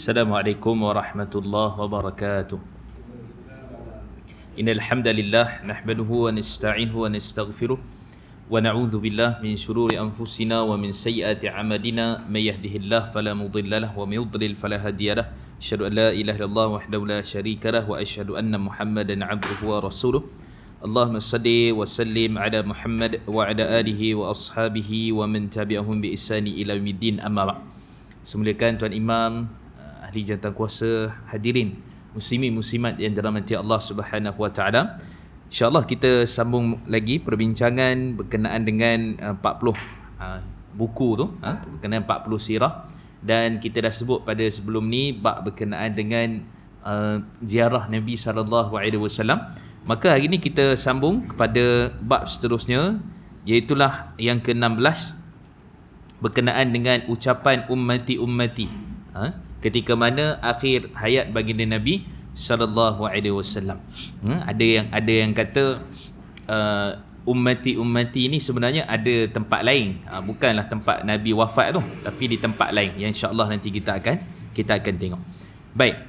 Assalamualaikum warahmatullahi wabarakatuh. Innal hamdalillah nahmaduhu wa nasta'inuhu wa nastaghfiruh wa na'udzu billah min shururi anfusina wa min sayyiati a'malina may yahdihillahu fala mudilla lahu wa may yudlil fala hadiya lahu. Asyhadu an la ilaha illallah wahdahu la syarika lahu wa asyhadu anna Muhammadan 'abduhu wa rasuluh. Allahumma shalli wa sallim ala Muhammad wa ala alihi wa ashabihi wa man tabi'ahum bi ihsani ila yaumiddin, amma ba'd. Semuliakan Tuan Imam, ahli jantankuasa, hadirin muslimin muslimat yang dirahmati Allah Subhanahu wa taala. Insya-Allah kita sambung lagi perbincangan berkenaan dengan 40 buku tu, berkenaan 40 sirah, dan kita dah sebut pada sebelum ni bab berkenaan dengan ziarah Nabi sallallahu alaihi wasallam. Maka hari ni kita sambung kepada bab seterusnya, iaitu yang ke-16 berkenaan dengan ucapan ummati. Ketika mana akhir hayat baginda Nabi sallallahu alaihi wasallam. Ada yang kata ummati ni sebenarnya ada tempat lain. Bukanlah tempat Nabi wafat tu, tapi di tempat lain yang insya-Allah nanti kita akan tengok. Baik.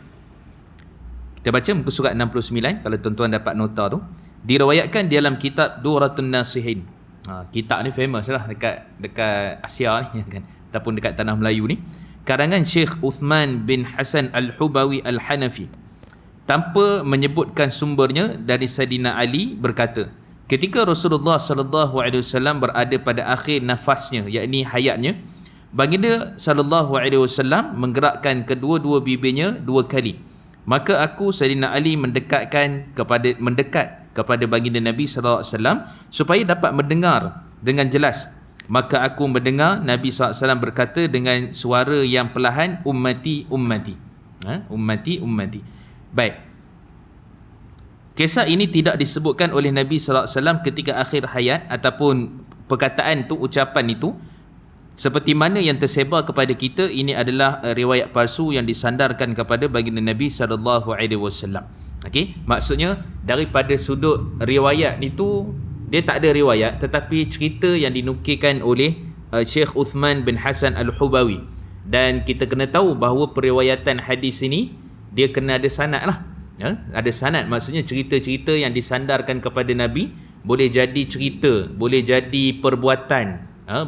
Kita baca muka surat 69 kalau tuan-tuan dapat nota tu. Diriwayatkan dalam kitab Duratun Nasihin. Kitab ni famous lah dekat Asia ni kan, ataupun dekat tanah Melayu ni. Karangan Syekh Uthman bin Hasan Al-Hubawi Al-Hanafi, tanpa menyebutkan sumbernya, dari Saidina Ali berkata, ketika Rasulullah sallallahu alaihi wasallam berada pada akhir nafasnya, yakni hayatnya, baginda sallallahu alaihi wasallam menggerakkan kedua-dua bibirnya 2 kali. Maka aku, Saidina Ali, mendekat kepada baginda Nabi sallallahu alaihi wasallam supaya dapat mendengar dengan jelas. Maka aku mendengar Nabi SAW berkata dengan suara yang perlahan, ummati. Ummati. Baik. Kisah ini tidak disebutkan oleh Nabi SAW ketika akhir hayat, ataupun perkataan tu, ucapan itu, seperti mana yang tersebar kepada kita, ini adalah riwayat palsu yang disandarkan kepada baginda Nabi SAW. Okey, maksudnya daripada sudut riwayat itu, dia tak ada riwayat, tetapi cerita yang dinukilkan oleh Syekh Uthman bin Hasan Al-Hubawi. Dan kita kena tahu bahawa periwayatan hadis ini dia kena ada sanad lah. Ada sanad, maksudnya cerita-cerita yang disandarkan kepada Nabi, boleh jadi cerita, boleh jadi perbuatan,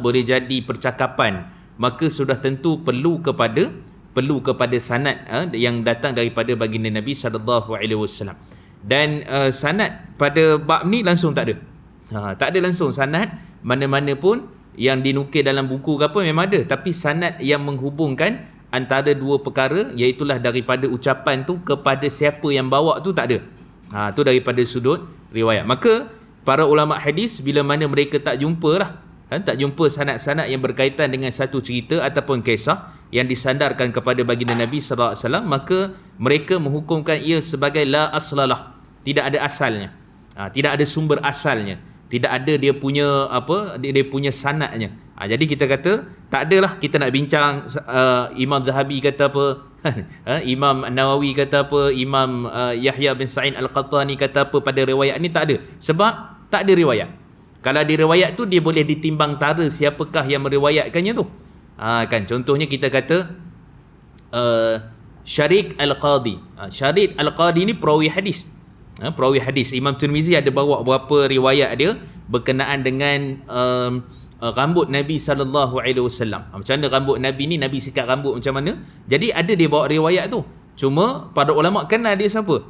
boleh jadi percakapan, maka sudah tentu perlu kepada sanad yang datang daripada baginda Nabi sallallahu alaihi wasallam. Dan sanad pada bab ni langsung tak ada. Tak ada langsung sanad mana-mana pun yang dinukil dalam buku ke apa, memang ada, tapi sanad yang menghubungkan antara dua perkara, iaitulah daripada ucapan tu kepada siapa yang bawa tu, tak ada. Tu daripada sudut riwayat. Maka para ulama hadis, bila mana mereka tak jumpa sanad-sanad yang berkaitan dengan satu cerita ataupun kisah yang disandarkan kepada baginda Nabi sallallahu alaihi wasallam, maka mereka menghukumkan ia sebagai la aslalah, tidak ada asalnya. Tidak ada sumber asalnya, tidak ada dia punya sanadnya. Jadi kita kata tak adalah kita nak bincang Imam Zahabi kata apa, Imam Nawawi kata apa, Imam Yahya bin Sa'id Al-Qattani kata apa pada riwayat ni, tak ada. Sebab tak ada riwayat. Kalau ada riwayat tu, dia boleh ditimbang tara siapakah yang meriwayatkannya tu. Kan contohnya kita kata Syarik Al-Qadi. Syarik Al-Qadi ni perawi hadis. Perawi hadis. Imam Tirmizi ada bawa beberapa riwayat dia berkenaan dengan rambut Nabi sallallahu alaihi wasallam. Macam mana rambut Nabi ni, Nabi sikat rambut macam mana. Jadi ada dia bawa riwayat tu. Cuma para ulama kenal dia siapa.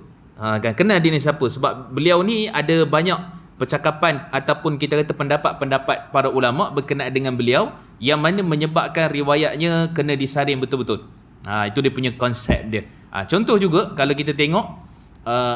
Kenal dia ni siapa, sebab beliau ni ada banyak percakapan ataupun kita kata pendapat-pendapat para ulama berkenaan dengan beliau, yang mana menyebabkan riwayatnya kena disaring betul-betul. Itu dia punya konsep dia. Contoh juga kalau kita tengok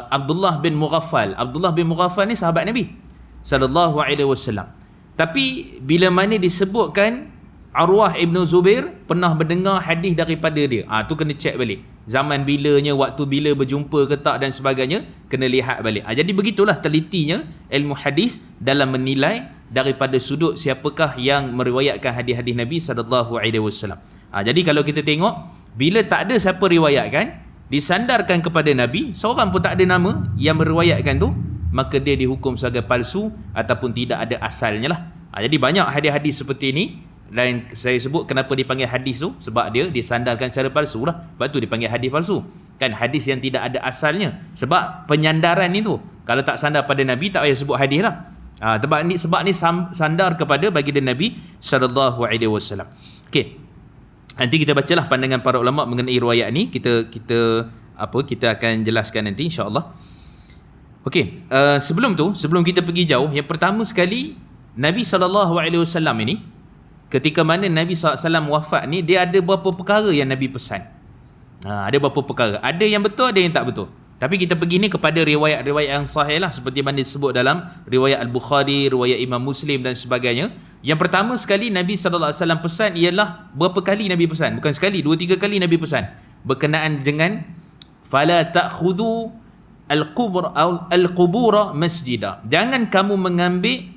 Abdullah bin Mughaffal. Abdullah bin Mughaffal ni sahabat Nabi sallallahu alaihi wasallam. Tapi bila mana disebutkan Arwah Ibn Zubair pernah mendengar hadis daripada dia, tu kena check balik. Zaman bilanya, waktu bila berjumpa ke tak dan sebagainya, kena lihat balik. Jadi begitulah telitinya ilmu hadis dalam menilai daripada sudut siapakah yang meriwayatkan hadis-hadis Nabi sallallahu alaihi wasallam. Jadi kalau kita tengok, bila tak ada siapa riwayatkan, disandarkan kepada Nabi, seorang pun tak ada nama yang meriwayatkan tu, maka dia dihukum sebagai palsu ataupun tidak ada asalnya lah. Jadi banyak hadis-hadis seperti ini Dan saya sebut kenapa dipanggil hadis tu, sebab dia disandarkan secara palsu lah. Sebab tu dipanggil hadis palsu. Kan hadis yang tidak ada asalnya. Sebab penyandaran ni tu, kalau tak sandar pada Nabi, tak payah sebut hadis lah. Sebab ni sandar kepada baginda Nabi sallallahu alaihi wasallam. Okey. Nanti kita bacalah pandangan para ulama mengenai riwayat ni. Kita akan jelaskan nanti insya-Allah. Okey, sebelum kita pergi jauh, yang pertama sekali Nabi sallallahu alaihi wasallam ini, ketika mana Nabi SAW wafat ni, dia ada beberapa perkara yang Nabi pesan. Ada beberapa perkara. Ada yang betul, ada yang tak betul. Tapi kita pergi ni kepada riwayat-riwayat yang sahih lah, seperti mana disebut dalam riwayat Al-Bukhari, riwayat Imam Muslim dan sebagainya. Yang pertama sekali Nabi SAW pesan ialah, berapa kali Nabi pesan? Bukan sekali, 2-3 kali Nabi pesan. Berkenaan dengan fala ta'khudhu al-qubura masjida. Jangan kamu mengambil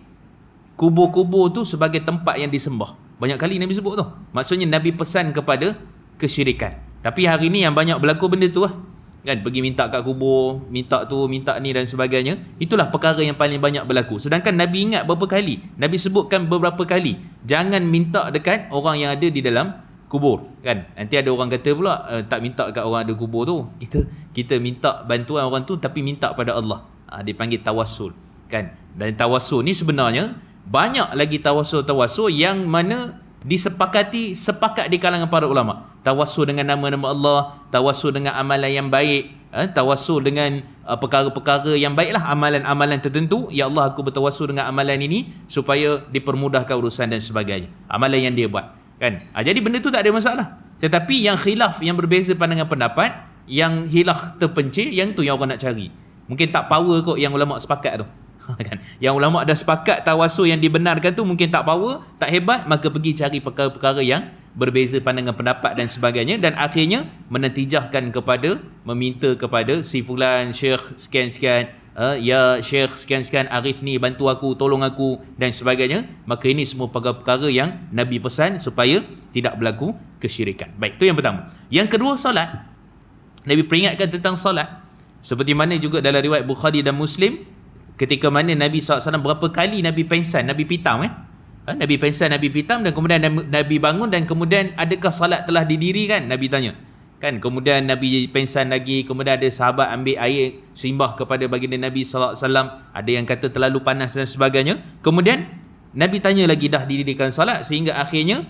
kubur-kubur tu sebagai tempat yang disembah. Banyak kali Nabi sebut tu. Maksudnya Nabi pesan kepada kesyirikan. Tapi hari ni yang banyak berlaku benda tu lah. Kan, pergi minta kat kubur, minta tu, minta ni dan sebagainya. Itulah perkara yang paling banyak berlaku. Sedangkan Nabi ingat berapa kali? Nabi sebutkan beberapa kali. Jangan minta dekat orang yang ada di dalam kubur. Kan? Nanti ada orang kata pula, tak minta dekat orang ada kubur tu. Kita minta bantuan orang tu, tapi minta pada Allah. Dipanggil tawassul. Kan? Dan tawassul ni sebenarnya, banyak lagi tawassul yang mana sepakat di kalangan para ulama. Tawassul dengan nama-nama Allah, tawassul dengan amalan yang baik, tawassul dengan perkara-perkara yang baiklah, amalan-amalan tertentu. Ya Allah, aku bertawassul dengan amalan ini supaya dipermudahkan urusan dan sebagainya. Amalan yang dia buat, kan? Jadi benda tu tak ada masalah. Tetapi yang khilaf, yang berbeza pandangan pendapat, yang hilaf terpencil, yang tu yang orang nak cari. Mungkin tak power kot yang ulama sepakat tu. Kan? Yang ulama dah sepakat tawassul yang dibenarkan tu mungkin tak power, tak hebat, maka pergi cari perkara-perkara yang berbeza pandangan pendapat dan sebagainya, dan akhirnya menetijahkan kepada meminta kepada si fulan, syekh sekian-sekian, ya syekh sekian-sekian, arif ni bantu aku, tolong aku dan sebagainya. Maka ini semua perkara-perkara yang Nabi pesan supaya tidak berlaku kesyirikan. Baik, itu yang pertama. Yang kedua, solat. Nabi peringatkan tentang solat, seperti mana juga dalam riwayat Bukhari dan Muslim, ketika mana Nabi SAW berapa kali Nabi pengsan, Nabi pitam Nabi pengsan, Nabi pitam, dan kemudian Nabi bangun, dan kemudian adakah salat telah didirikan? Nabi tanya. Kan, kemudian Nabi pengsan lagi, kemudian ada sahabat ambil air sembah kepada baginda Nabi SAW. Ada yang kata terlalu panas dan sebagainya. Kemudian Nabi tanya lagi, dah didirikan salat? Sehingga akhirnya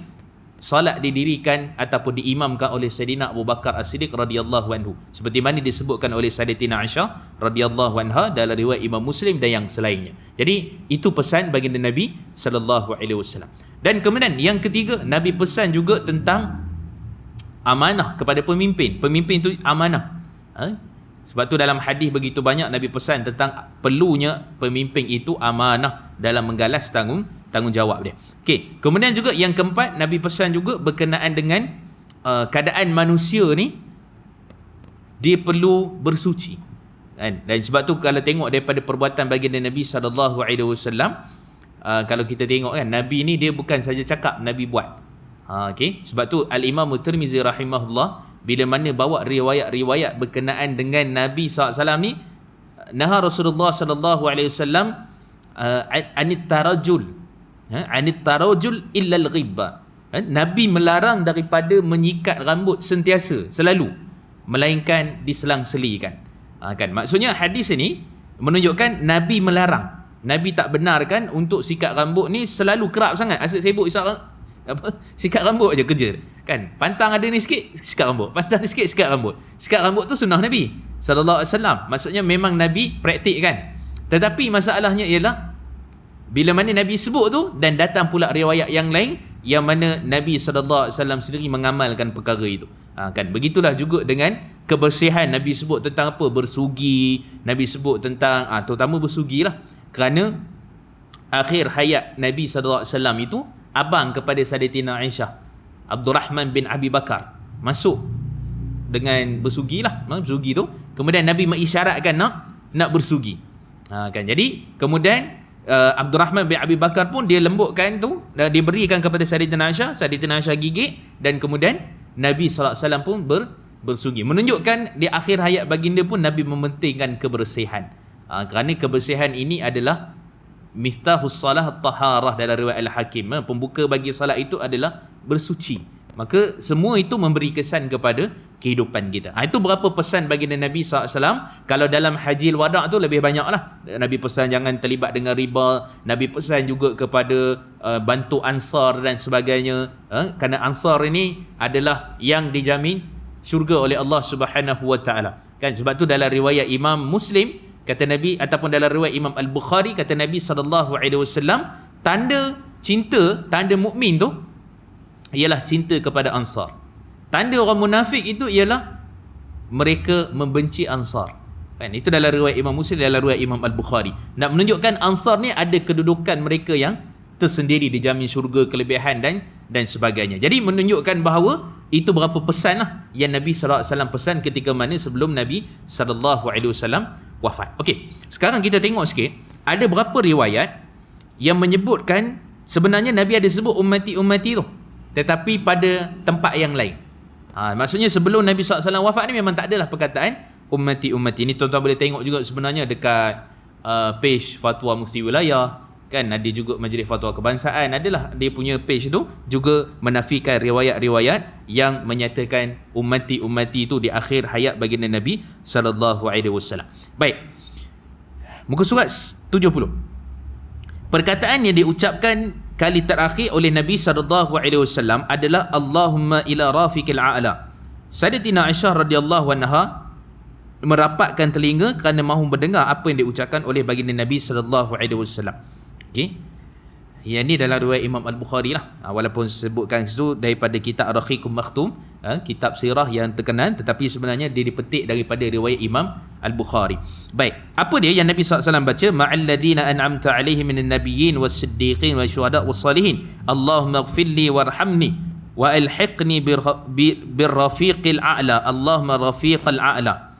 salat didirikan ataupun diimamkan oleh Sayyidina Abu Bakar As-Siddiq radhiyallahu anhu, seperti mana disebutkan oleh Sayyidatina Aisyah radhiyallahu anha dalam riwayat Imam Muslim dan yang selainnya. Jadi itu pesan baginda Nabi sallallahu alaihi wasallam. Dan kemudian yang ketiga, Nabi pesan juga tentang amanah kepada pemimpin. Pemimpin itu amanah. Sebab tu dalam hadis begitu banyak Nabi pesan tentang perlunya pemimpin itu amanah dalam menggalas tanggungjawab dia. Okey, kemudian juga yang keempat, Nabi pesan juga berkenaan dengan keadaan manusia ni, dia perlu bersuci. Kan? Dan sebab tu kalau tengok daripada perbuatan baginda Nabi sallallahu alaihi wasallam, kalau kita tengok kan, Nabi ni dia bukan saja cakap, Nabi buat. Okey, sebab tu Al-Imam Tirmizi rahimahullah bila mana bawa riwayat-riwayat berkenaan dengan Nabi SAW ni, naha Rasulullah sallallahu alaihi wasallam anit tarajul illa al-ghibba. Nabi melarang daripada menyikat rambut sentiasa, selalu, melainkan diselang-selikan. Kan, maksudnya hadis ini menunjukkan Nabi melarang. Nabi tak benarkan untuk sikat rambut ni selalu kerap sangat. Asyik sibuk sikat rambut je kerja. Kan, pantang ada ni sikit, sikat rambut. Pantang ni sikit, sikat rambut. Sikat rambut tu sunnah Nabi sallallahu alaihi wasallam. Maksudnya memang Nabi praktikkan. Tetapi masalahnya ialah bila mana Nabi sebut tu, dan datang pula riwayat yang lain yang mana Nabi SAW sendiri mengamalkan perkara itu. Kan, begitulah juga dengan kebersihan. Nabi sebut tentang apa? Bersugi. Nabi sebut tentang terutama bersugi lah, kerana akhir hayat Nabi SAW itu, abang kepada Sayyidatina Aisyah, Abdurrahman bin Abi Bakar, masuk dengan bersugi lah, bersugi tu. Kemudian Nabi mengisyaratkan nak bersugi. Kan, jadi kemudian Abdurrahman bin Abi Bakar pun dia lembutkan tu, diberikan kepada Sayyidatina Aisyah. Sayyidatina Aisyah gigit, dan kemudian Nabi SAW pun bersugi. Menunjukkan di akhir hayat baginda pun Nabi mementingkan kebersihan. Kerana kebersihan ini adalah miftahus salah taharah dalam riwayat Al-Hakim. Pembuka bagi salat itu adalah bersuci. Maka semua itu memberi kesan kepada kehidupan kita. Itu berapa pesan baginda Nabi SAW. Kalau dalam Hajjil Wada' tu lebih banyak lah. Nabi pesan jangan terlibat dengan riba. Nabi pesan juga kepada bantu Ansar dan sebagainya. Kerana Ansar ini adalah yang dijamin syurga oleh Allah Subhanahu Wa Taala. Kan, sebab tu dalam riwayat Imam Muslim kata Nabi, ataupun dalam riwayat Imam Al-Bukhari kata Nabi SAW, tanda cinta, tanda mukmin tu ialah cinta kepada Ansar. Tanda orang munafik itu ialah mereka membenci Ansar. Kan, itu dalam riwayat Imam Muslim, dalam riwayat Imam Al-Bukhari. Nak menunjukkan Ansar ni ada kedudukan mereka yang tersendiri, dijamin syurga, kelebihan dan sebagainya. Jadi menunjukkan bahawa itu berapa pesan lah yang Nabi SAW pesan ketika mana sebelum Nabi SAW wafat. Okey, sekarang kita tengok sikit, ada berapa riwayat yang menyebutkan sebenarnya Nabi ada sebut ummati-ummati tu, tetapi pada tempat yang lain. Maksudnya sebelum Nabi SAW wafat ni memang tak adalah perkataan ummati-ummati. Ini tuan-tuan boleh tengok juga sebenarnya dekat page Fatwa Mufti Wilayah, kan, ada juga Majlis Fatwa Kebangsaan, adalah dia punya page tu juga menafikan riwayat-riwayat yang menyatakan ummati-ummati itu di akhir hayat baginda Nabi SAW. Baik, muka surat 70. Perkataan yang diucapkan kali terakhir oleh Nabi SAW adalah Allahumma ila rafiqil a'la. Sayyidatina Aisyah radhiyallahu anha merapatkan telinga kerana mahu mendengar apa yang diucapkan oleh baginda Nabi SAW. Okey, yang ni dalam riwayat Imam Al-Bukhari lah. Walaupun sebutkan situ daripada kitab Ar-Rahiqum Makhtum, kitab sirah yang terkenal, tetapi sebenarnya dia dipetik daripada riwayat Imam Al-Bukhari. Baik, apa dia yang Nabi SAW baca? Ma'al ladhina an'amta alaihim minan nabiyyin was-siddiqin wasyuhada was-salihin Allahumma ighfirli warhamni wa alhiqni birrafiqil a'la. Allahumma rafiqal a'la.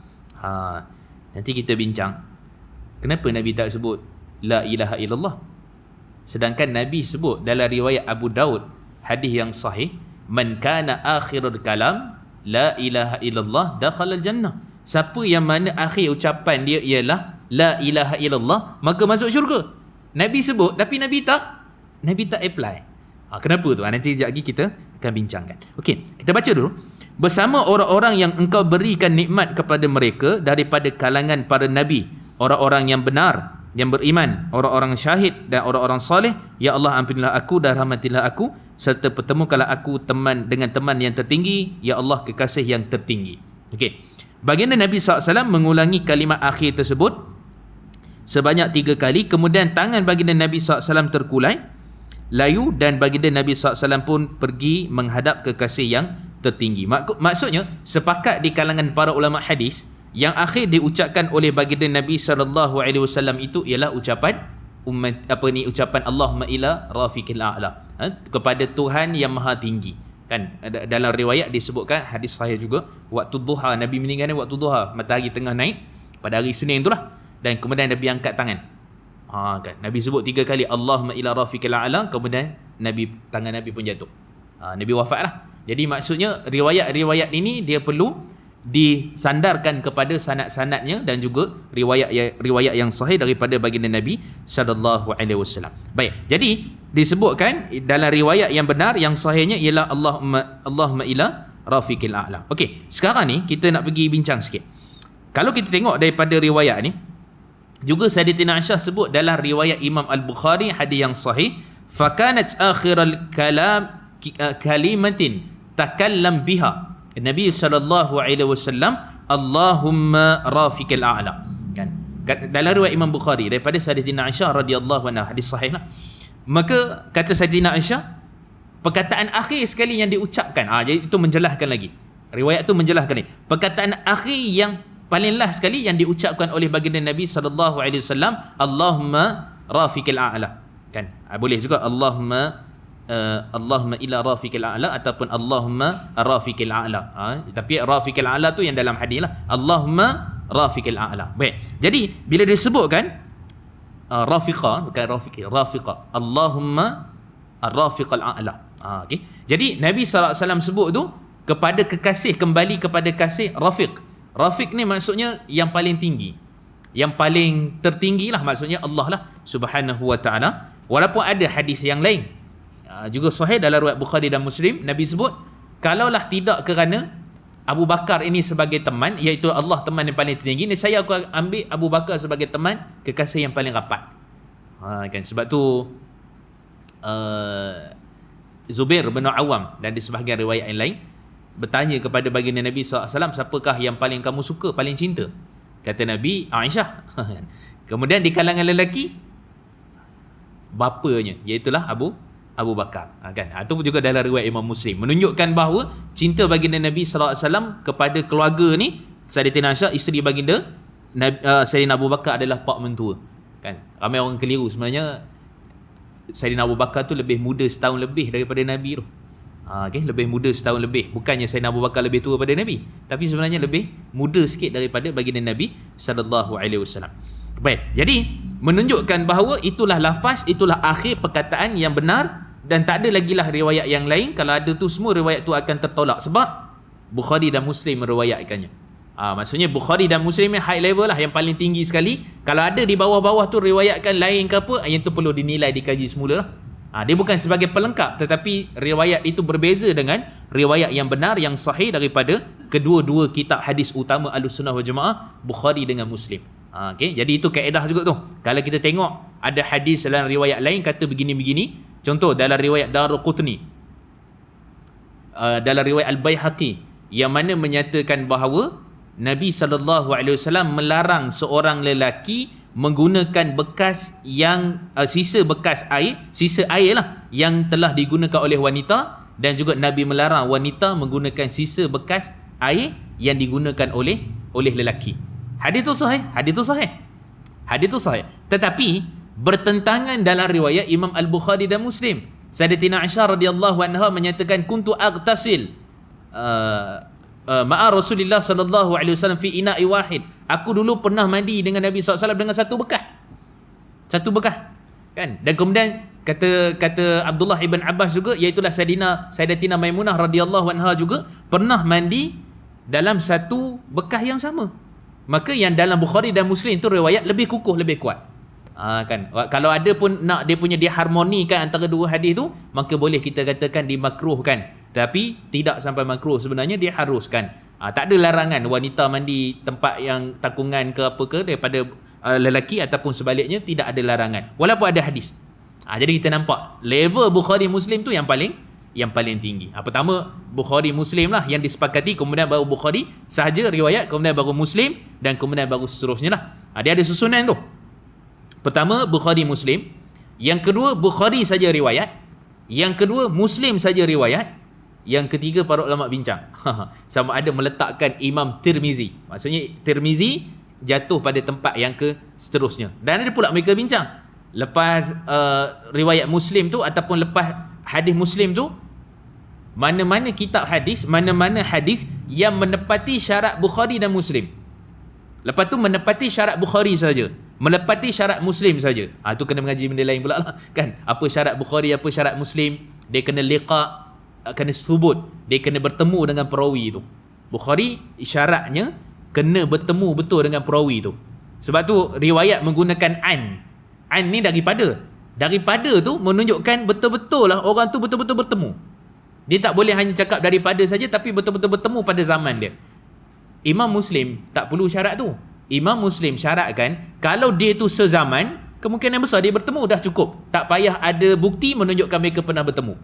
Nanti kita bincang kenapa Nabi tak sebut la ilaha illallah, sedangkan Nabi sebut dalam riwayat Abu Daud hadis yang sahih, man kana akhirul kalam la ilaha illallah dakhala jannah. Siapa yang mana akhir ucapan dia ialah la ilaha illallah, maka masuk syurga. Nabi sebut tapi Nabi tak apply. Kenapa tu? Nanti sekejap lagi kita akan bincangkan. Okey, kita baca dulu. Bersama orang-orang yang engkau berikan nikmat kepada mereka daripada kalangan para nabi, orang-orang yang benar, yang beriman, orang-orang syahid dan orang-orang soleh, ya Allah ampunilah aku dan rahmatilah aku, serta pertemukanlah aku dengan teman yang tertinggi, ya Allah kekasih yang tertinggi. Okey, baginda Nabi SAW mengulangi kalimat akhir tersebut sebanyak 3 kali, kemudian tangan baginda Nabi SAW terkulai layu dan baginda Nabi SAW pun pergi menghadap kekasih yang tertinggi. Maksudnya sepakat di kalangan para ulama hadis, yang akhir diucapkan oleh baginda Nabi SAW itu ialah ucapan ucapan Allahumma ila rafiqil a'la, kepada Tuhan yang maha tinggi. Kan, dalam riwayat disebutkan hadis sahih juga, waktu duha, Nabi meninggal waktu duha, matahari tengah naik pada hari Senin itulah, dan kemudian Nabi angkat tangan. Kan, Nabi sebut 3 kali Allahumma ila rafiqil a'la, kemudian tangan Nabi pun jatuh. Nabi wafatlah. Jadi maksudnya riwayat-riwayat ini dia perlu disandarkan kepada sanad-sanadnya dan juga riwayat yang sahih daripada baginda Nabi sallallahu alaihi wasallam. Baik, jadi disebutkan dalam riwayat yang benar yang sahihnya ialah Allahumma ila rafiqil a'la. Okey, sekarang ni kita nak pergi bincang sikit. Kalau kita tengok daripada riwayat ni, juga Sayyidatina Aisyah sebut dalam riwayat Imam Al-Bukhari hadis yang sahih, fakanat akhiral kalam kalimatin takallam biha Nabi SAW Allahumma rafiqil a'la. Kan, dalam riwayat Imam Bukhari daripada Sayyidatina Aisyah radhiyallahu anha, hadis sahih lah. Maka kata Sayyidatina Aisyah, perkataan akhir sekali yang diucapkan, jadi itu menjelaskan lagi, riwayat itu menjelaskan lagi, perkataan akhir yang paling last sekali yang diucapkan oleh baginda Nabi SAW, Allahumma rafiqil a'la. Kan, boleh juga Allahumma ila rafiqil a'la ataupun Allahumma rafiqil a'la. Tapi rafiqil a'la tu yang dalam hadis lah, Allahumma rafiqil a'la. Baik, jadi bila disebutkan rafiqah, bukan rafiqi, rafiqah, Allahumma rafiqal a'la. Okay. Jadi Nabi SAW sebut tu kepada kekasih, kembali kepada kasih rafiq. Rafiq ni maksudnya yang paling tinggi. Yang paling tertinggi lah, maksudnya Allah lah subhanahu wa ta'ala. Walaupun ada hadis yang lain juga sahih dalam riwayat Bukhari dan Muslim, Nabi sebut, kalaulah tidak kerana Abu Bakar ini sebagai teman, iaitu Allah teman yang paling tinggi, ni saya aku ambil Abu Bakar sebagai teman kekasih yang paling rapat. Kan sebab tu Zubair bin Awam dan di sebahagian riwayat yang lain bertanya kepada baginda Nabi SAW, siapakah yang paling kamu suka, paling cinta? Kata Nabi, Aisyah. Kemudian di kalangan lelaki, bapanya, iaitulah Abu Bakar. Kan? Itu juga dalam riwayat Imam Muslim, menunjukkan bahawa cinta baginda Nabi SAW kepada keluarga ni, Sayyidatina Aisyah, isteri baginda Sayyidina Abu Bakar adalah pak mentua. Kan? Ramai orang keliru, sebenarnya Sayyidina Abu Bakar tu lebih muda setahun lebih daripada Nabi tu. Okay? Lebih muda setahun lebih. Bukannya Sayyidina Abu Bakar lebih tua pada Nabi, tapi sebenarnya lebih muda sikit daripada baginda Nabi SAW. Baik, jadi menunjukkan bahawa itulah lafaz, itulah akhir perkataan yang benar, dan tak ada lagi lah riwayat yang lain. Kalau ada tu, semua riwayat tu akan tertolak sebab Bukhari dan Muslim meriwayatkannya. Maksudnya Bukhari dan Muslim yang high level lah, yang paling tinggi sekali. Kalau ada di bawah-bawah tu riwayatkan lain ke apa, yang tu perlu dinilai, dikaji semula lah. Dia bukan sebagai pelengkap, tetapi riwayat itu berbeza dengan riwayat yang benar, yang sahih daripada kedua-dua kitab hadis utama Ahlussunnah wal Jamaah, Bukhari dengan Muslim. Okay? Jadi itu kaedah juga tu. Kalau kita tengok ada hadis dalam riwayat lain kata begini-begini, contoh dalam riwayat Daruqutni, dalam riwayat Al-Baihaqi, yang mana menyatakan bahawa Nabi SAW melarang seorang lelaki menggunakan bekas yang sisa bekas air, sisa air lah yang telah digunakan oleh wanita, dan juga Nabi melarang wanita menggunakan sisa bekas air yang digunakan oleh lelaki. Hadis tu sahih, hadis tu sahih, hadis tu sahih. Tetapi bertentangan dalam riwayat Imam Al-Bukhari dan Muslim. Sayyidatina Aisyah radhiyallahu anha menyatakan, kuntu aghtasil ma'a Rasulullah sallallahu alaihi wasallam fi ina'i wahid. Aku dulu pernah mandi dengan Nabi SAW dengan satu bekas. Satu bekas. Kan? Dan kemudian kata Abdullah ibn Abbas juga, iaitulah Sayyidatina Maimunah radhiyallahu anha juga pernah mandi dalam satu bekas yang sama. Maka yang dalam Bukhari dan Muslim tu riwayat lebih kukuh, lebih kuat. Kan? Kalau ada pun nak dia punya diharmonikan antara dua hadis tu, maka boleh kita katakan dimakruhkan. Tapi tidak sampai makruh, sebenarnya dia haruskan. Tak ada larangan wanita mandi tempat yang takungan ke apa ke daripada lelaki, ataupun sebaliknya, tidak ada larangan walaupun ada hadis. Jadi kita nampak level Bukhari Muslim tu yang paling tinggi. Pertama Bukhari Muslim lah yang disepakati, kemudian baru Bukhari sahaja riwayat, kemudian baru Muslim, dan kemudian baru seterusnya lah. Dia ada susunan tu. Pertama Bukhari Muslim, yang kedua Bukhari saja riwayat, yang kedua Muslim saja riwayat, yang ketiga para ulama bincang sama ada meletakkan Imam Tirmizi, maksudnya Tirmizi jatuh pada tempat yang ke seterusnya. Dan ada pula mereka bincang lepas riwayat Muslim tu, ataupun lepas hadis Muslim tu, mana-mana kitab hadis, mana-mana hadis yang menepati syarat Bukhari dan Muslim. Lepas tu menepati syarat Bukhari saja, menepati syarat Muslim saja. Tu kena mengaji benda lain pula lah, kan? Apa syarat Bukhari, apa syarat Muslim, dia kena liqa, kena subut, dia kena bertemu dengan perawi tu. Bukhari syaratnya kena bertemu betul dengan perawi tu. Sebab tu riwayat menggunakan an ni daripada tu menunjukkan betul-betul lah orang tu betul-betul bertemu. Dia tak boleh hanya cakap daripada saja, tapi betul-betul bertemu pada zaman dia. Imam Muslim tak perlu syarat tu. Imam Muslim syaratkan kalau dia tu sezaman, kemungkinan besar dia bertemu, dah cukup. Tak payah ada bukti menunjukkan mereka pernah bertemu.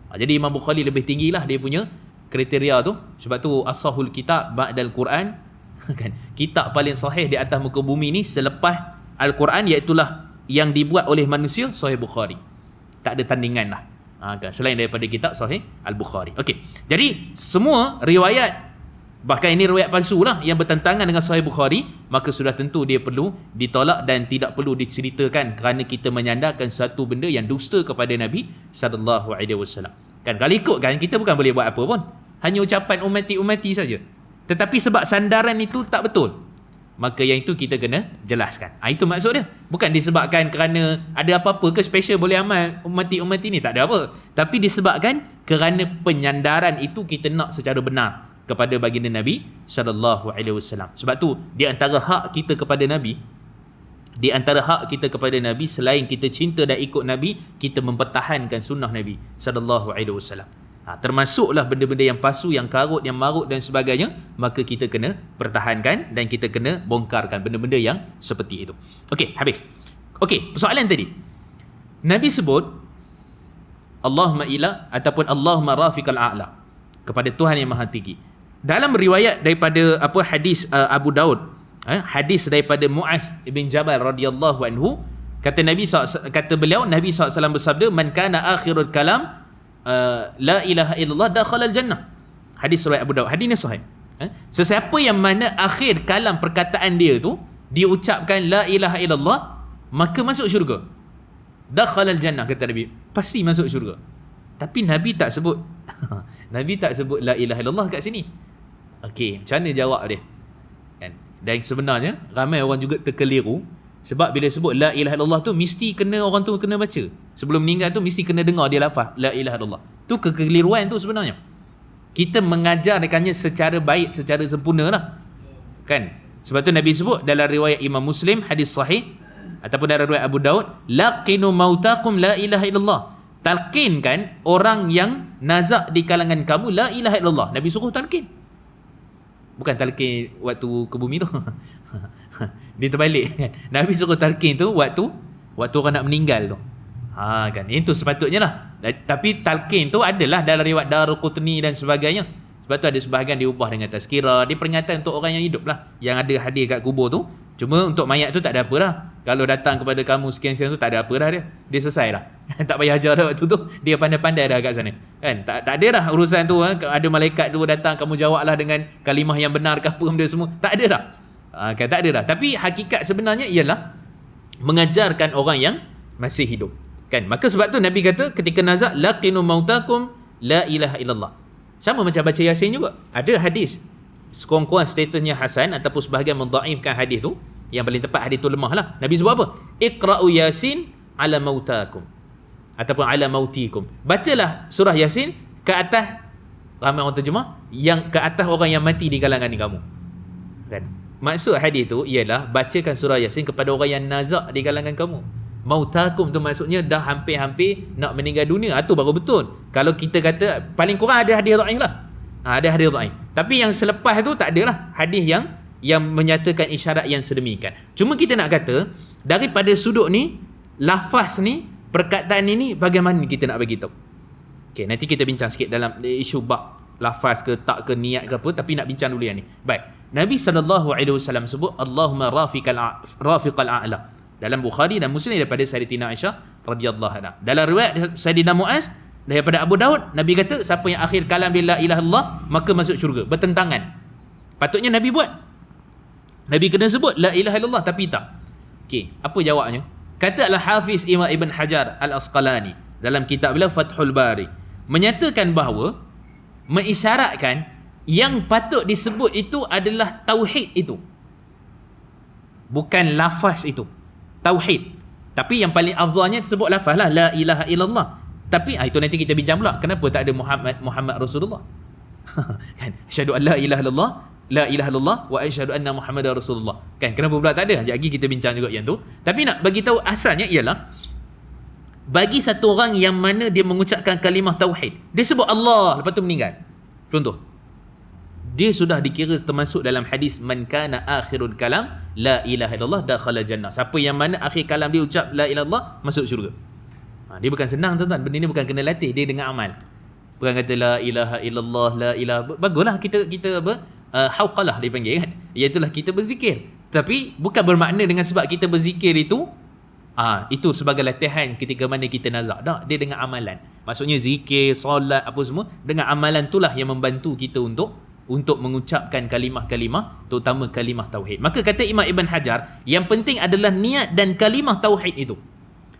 Jadi Imam Bukhari lebih tinggi lah dia punya kriteria tu. Sebab tu as-sahul kitab ba'dal Quran, kan? Kitab paling sahih di atas muka bumi ni selepas Al-Quran, iaitulah yang dibuat oleh manusia, Sahih Bukhari. Tak ada tandingan lah, kan? Selain daripada kitab Sahih Al-Bukhari. Okey, jadi semua riwayat, bahkan ini riwayat palsu lah yang bertentangan dengan Sahih Bukhari, maka sudah tentu dia perlu ditolak dan tidak perlu diceritakan, kerana kita menyandarkan satu benda yang dusta kepada Nabi SAW. Kan kalau ikut kan, kita bukan boleh buat apa pun, hanya ucapan umati saja. Tetapi sebab sandaran itu tak betul, maka yang itu kita kena jelaskan. Itu maksud dia. Bukan disebabkan kerana ada apa-apa ke special boleh amal umati ni, tak ada apa. Tapi disebabkan kerana penyandaran itu kita nak secara benar kepada baginda Nabi SAW. Sebab tu di antara hak kita kepada Nabi Di antara hak kita kepada Nabi, selain kita cinta dan ikut Nabi, kita mempertahankan sunnah Nabi sallallahu alaihi wasallam. Termasuklah benda-benda yang palsu, yang karut, yang marut dan sebagainya, maka kita kena pertahankan dan kita kena bongkarkan benda-benda yang seperti itu. Okey, habis. Okey, persoalan tadi. Nabi sebut Allahumma ilah ataupun Allahumma rafiqal a'la, kepada Tuhan yang Maha Tinggi. Dalam riwayat daripada hadis Abu Daud, hadis daripada Muaz bin Jabal radhiyallahu anhu, kata beliau Nabi SAW bersabda, man kana akhirul kalam la ilaha illallah dakhala al-jannah. Hadis riwayat Abu Daud. Hadis ni sahih. Sesiapa yang mana akhir kalam perkataan dia tu dia ucapkan la ilaha illallah, maka masuk syurga. Dakhala al-jannah, kata Nabi, pasti masuk syurga. Tapi Nabi tak sebut Nabi tak sebut la ilaha illallah kat sini. Okey, macam mana jawab dia? Kan? Dan sebenarnya ramai orang juga terkeliru, sebab bila sebut la ilaha illallah tu mesti kena orang tu kena baca. Sebelum meninggal tu mesti kena dengar dia lafaz la ilaha illallah. Tu kekeliruan tu sebenarnya. Kita mengajarkannya secara baik, secara sempurna lah. Kan? Sebab tu Nabi sebut dalam riwayat Imam Muslim, hadis sahih, ataupun dalam riwayat Abu Daud, laqinu mautakum la ilaha illallah. Talqinkan orang yang nazak di kalangan kamu la ilaha illallah. Nabi suruh talqin. Bukan talqin waktu ke bumi tu. Dia terbalik. Nabi suruh talqin tu waktu orang nak meninggal tu. Kan, itu sepatutnya lah. Tapi talqin tu adalah dalam riwayat Daruqutni dan sebagainya. Sebab tu ada sebahagian diubah dengan tazkirah. Dia peringatan untuk orang yang hidup lah, yang ada hadir kat kubur tu. Cuma untuk mayat tu tak ada apa dah. Kalau datang kepada kamu sekian-sekian tu, tak ada apa dah dia. Dia selesai dah. Tak payah ajar dah waktu tu. Dia pandai-pandai dah kat sana. Kan? Tak ada dah urusan tu. Ada malaikat tu datang, kamu jawablah dengan kalimah yang benar ke apa benda semua. Tak ada dah. Kan? Tak ada dah. Tapi hakikat sebenarnya ialah mengajarkan orang yang masih hidup. Kan? Maka sebab tu Nabi kata ketika nazak, laqinu mautakum la ilaha illallah. Sama macam baca Yasin juga. Ada hadis sekurang-kurang statusnya hasan ataupun sebahagian mendhaifkan hadis tu. Yang paling tepat hadis tu lemah lah. Nabi sebut apa? Iqra'u Yasin ala mautakum ataupun ala mautikum. Bacalah surah Yasin ke atas, ramai orang terjemah, yang ke atas orang yang mati di kalangan kamu. Kan? Maksud hadis tu ialah bacakan surah Yasin kepada orang yang nazak di kalangan kamu. Mautakum tu maksudnya dah hampir-hampir nak meninggal dunia. Itu baru betul. Kalau kita kata paling kurang ada hadis dhaif lah. Ada hadis dhaif. Tapi yang selepas tu tak adalah hadis yang menyatakan isyarat yang sedemikian. Cuma kita nak kata daripada sudut ni, lafaz ni, perkataan ini, bagaimana kita nak bagi tahu. Okey, nanti kita bincang sikit dalam isu bab lafaz ke tak ke niat ke apa, tapi nak bincang dulu yang ni. Baik. Nabi SAW sebut Allahumma rafiqal a'la. Dalam Bukhari dan Muslim daripada Sayyidatina Aisyah radhiyallahu anha. Dalam riwayat Sayyidina Muaz daripada Abu Daud, Nabi kata siapa yang akhir kalam la ilaha illallah maka masuk syurga. Bertentangan. Patutnya Nabi buat. Nabi kena sebut la ilaha illallah, tapi tak. Okey, apa jawabnya? Kata Al-Hafiz Imam Ibn Hajar Al-Asqalani dalam kitab beliau Fathul Bari, menyatakan bahawa mengisyaratkan yang patut disebut itu adalah tauhid itu. Bukan lafaz itu. Tauhid. Tapi yang paling afdalnya disebut lafaz lah, la ilaha illallah. Tapi itu nanti kita bincang pula kenapa tak ada Muhammad Rasulullah. Kan? Asyhadu an la ilaha illallah, la ilaha illallah wa asyhadu anna Muhammadar Rasulullah. Kan? Kenapa pula tak ada? Sekejap lagi kita bincang juga yang tu. Tapi nak bagi tahu asalnya ialah bagi satu orang yang mana dia mengucapkan kalimah tauhid, dia sebut Allah lepas tu meninggal. Contoh, dia sudah dikira termasuk dalam hadis man kana akhirul kalam la ilaha illallah dakhala jannah. Siapa yang mana akhir kalam dia ucap la ilaha illallah masuk syurga. Dia bukan senang tuan-tuan. Benda ni bukan kena latih, dia dengan amal. Bukan kata la ilaha illallah, la ilaha. Baguslah kita apa? Hauqalah dipanggil kan. Iaitulah kita berzikir. Tapi bukan bermakna dengan sebab kita berzikir itu itu sebagai latihan ketika mana kita nazak. Tak, dia dengan amalan. Maksudnya zikir, solat apa semua, dengan amalan itulah yang membantu kita untuk mengucapkan kalimah-kalimah, terutama kalimah tauhid. Maka kata Imam Ibn Hajar, yang penting adalah niat dan kalimah tauhid itu.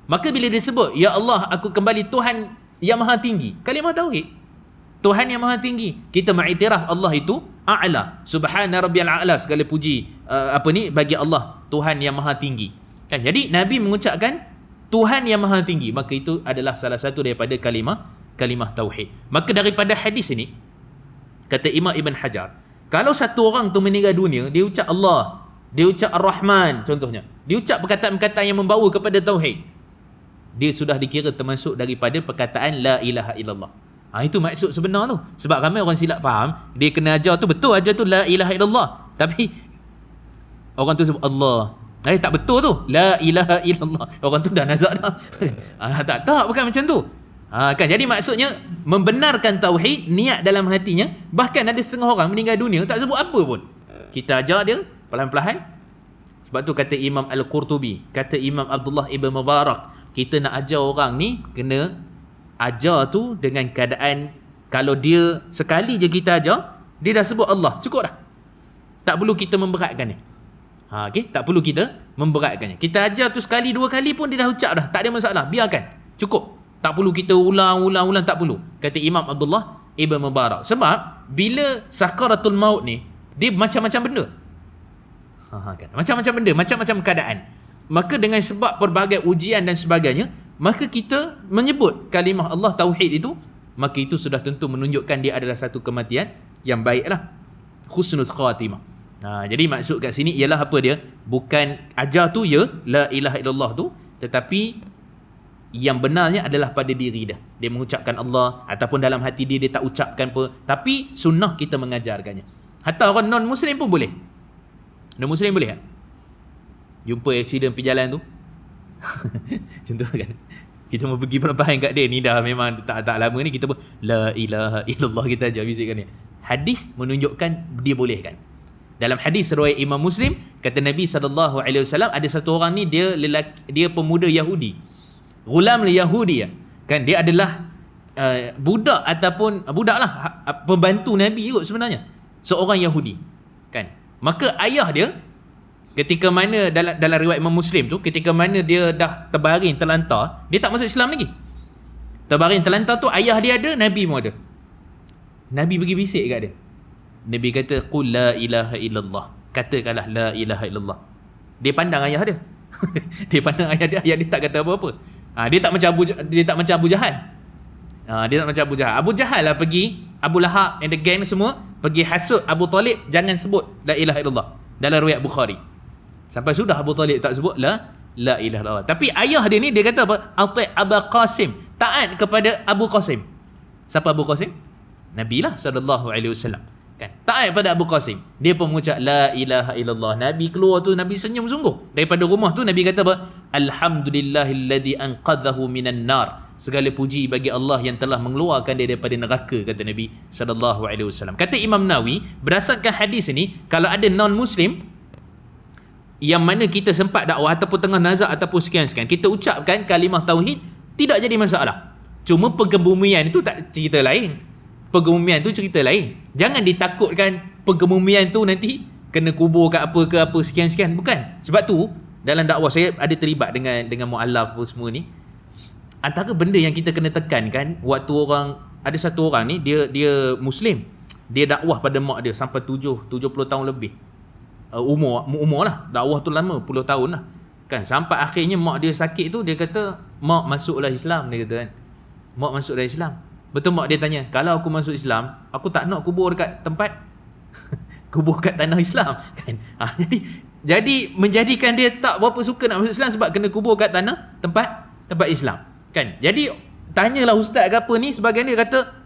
Maka bila disebut, ya Allah, aku kembali Tuhan yang maha tinggi, kalimah tauhid, Tuhan yang maha tinggi, kita mengiktiraf Allah itu a'la, subhana rabbiyal a'la, segala puji bagi Allah, Tuhan yang maha tinggi. Kan? Jadi Nabi mengucapkan Tuhan yang maha tinggi, maka itu adalah salah satu daripada kalimah tauhid. Maka daripada hadis ini, kata Imam Ibn Hajar, kalau satu orang tu meninggal dunia, dia ucap Allah, dia ucap Ar-Rahman contohnya, dia ucap perkataan-perkataan yang membawa kepada tauhid, dia sudah dikira termasuk daripada perkataan la ilaha illallah. Itu maksud sebenar tu. Sebab ramai orang silap faham, dia kena ajar tu, betul ajar tu la ilaha illallah, tapi orang tu sebut Allah. Tak betul tu, la ilaha illallah. Orang tu dah nazak dah. Tak, bukan macam tu. Kan, jadi maksudnya membenarkan tauhid, niat dalam hatinya. Bahkan ada setengah orang meninggal dunia tak sebut apa pun, kita ajar dia pelan-pelan. Sebab tu kata Imam Al-Qurtubi, kata Imam Abdullah Ibn Mubarak, kita nak ajar orang ni kena ajar tu dengan keadaan, kalau dia sekali je kita ajar, dia dah sebut Allah, cukup dah. Tak perlu kita memberatkannya. Okay? Tak perlu kita memberatkannya. Kita ajar tu sekali dua kali pun dia dah ucap dah, tak ada masalah, biarkan, cukup. Tak perlu kita ulang, tak perlu, kata Imam Abdullah Ibn Mubarak. Sebab bila sakaratul maut ni, dia macam-macam benda. Kan? Macam-macam benda, macam-macam keadaan. Maka dengan sebab pelbagai ujian dan sebagainya, maka kita menyebut kalimah Allah tauhid itu, maka itu sudah tentu menunjukkan dia adalah satu kematian yang baiklah, husnul khatimah. Jadi maksud kat sini ialah apa dia? Bukan ajar tu ya la ilaha illallah tu, tetapi yang benarnya adalah pada diri dah. Dia mengucapkan Allah, ataupun dalam hati dia tak ucapkan apa, tapi sunnah kita mengajarkannya. Hatta orang non-Muslim pun boleh. Non-Muslim boleh tak? Jumpa aksiden pergi jalan tu contoh kan, kita mau pergi penampahan kat dia ni, dah memang tak lama ni, kita pun la ilaha illallah, kita ajar bisikkan dia. Hadis menunjukkan dia boleh kan. Dalam hadis riwayat Imam Muslim, kata Nabi SAW, ada satu orang ni, dia pemuda Yahudi, gulam Yahudi kan, dia adalah budak ataupun budak lah, pembantu Nabi kot sebenarnya, seorang Yahudi kan. Maka ayah dia ketika mana dalam riwayat Imam Muslim tu, ketika mana dia dah terbaring terlantar, dia tak masuk Islam lagi. Terbaring terlantar tu ayah dia ada, Nabi pun ada. Nabi pergi bisik kat dia. Nabi kata qul la ilaha illallah, katakanlah la ilaha illallah. Dia pandang ayah dia. Dia pandang ayah dia tak kata apa-apa. Dia tak macam Abu Jahal. Dia tak macam Abu Jahal. Abu Jahal lah pergi, Abu Lahab and the gang semua pergi hasut Abu Talib jangan sebut la ilaha illallah dalam riwayat Bukhari. Sampai sudah Abu Talib tak sebut la ilaha illallah. Tapi ayah dia ni, dia kata apa? Ati' Abu Qasim, taat kepada Abu Qasim. Siapa Abu Qasim? Nabi lah sallallahu alaihi wasallam. Kan? Taat pada Abu Qasim. Dia pun mengucap la ilaha illallah. Nabi keluar tu, Nabi senyum sungguh. Daripada rumah tu Nabi kata apa? Alhamdulillahilladzi anqadhahu minan nar. Segala puji bagi Allah yang telah mengeluarkan dia daripada neraka, kata Nabi sallallahu alaihi wasallam. Kata Imam Nawawi, berdasarkan hadis ini, kalau ada non-Muslim yang mana kita sempat dakwah ataupun tengah nazak ataupun sekian-sekian, kita ucapkan kalimah tauhid, tidak jadi masalah. Cuma pengkebumian itu tak cerita lain. Pengkebumian tu cerita lain. Jangan ditakutkan pengkebumian tu nanti kena kubur kat apa ke apa sekian-sekian, bukan. Sebab tu dalam dakwah saya ada terlibat dengan mualaf apa semua ni. Antara benda yang kita kena tekankan, waktu orang, ada satu orang ni, dia Muslim, dia dakwah pada mak dia sampai 70 tahun lebih. Umur lah, dakwah tu lama, puluh tahun lah kan. Sampai akhirnya mak dia sakit tu, dia kata mak masuklah Islam, dia kata kan, mak masuklah Islam. Betul, mak dia tanya, kalau aku masuk Islam, aku tak nak kubur dekat tempat kubur kat tanah Islam kan. Jadi menjadikan dia tak berapa suka nak masuk Islam, sebab kena kubur kat tanah tempat Islam kan. Jadi tanyalah ustaz ke apa ni, sebagian dia kata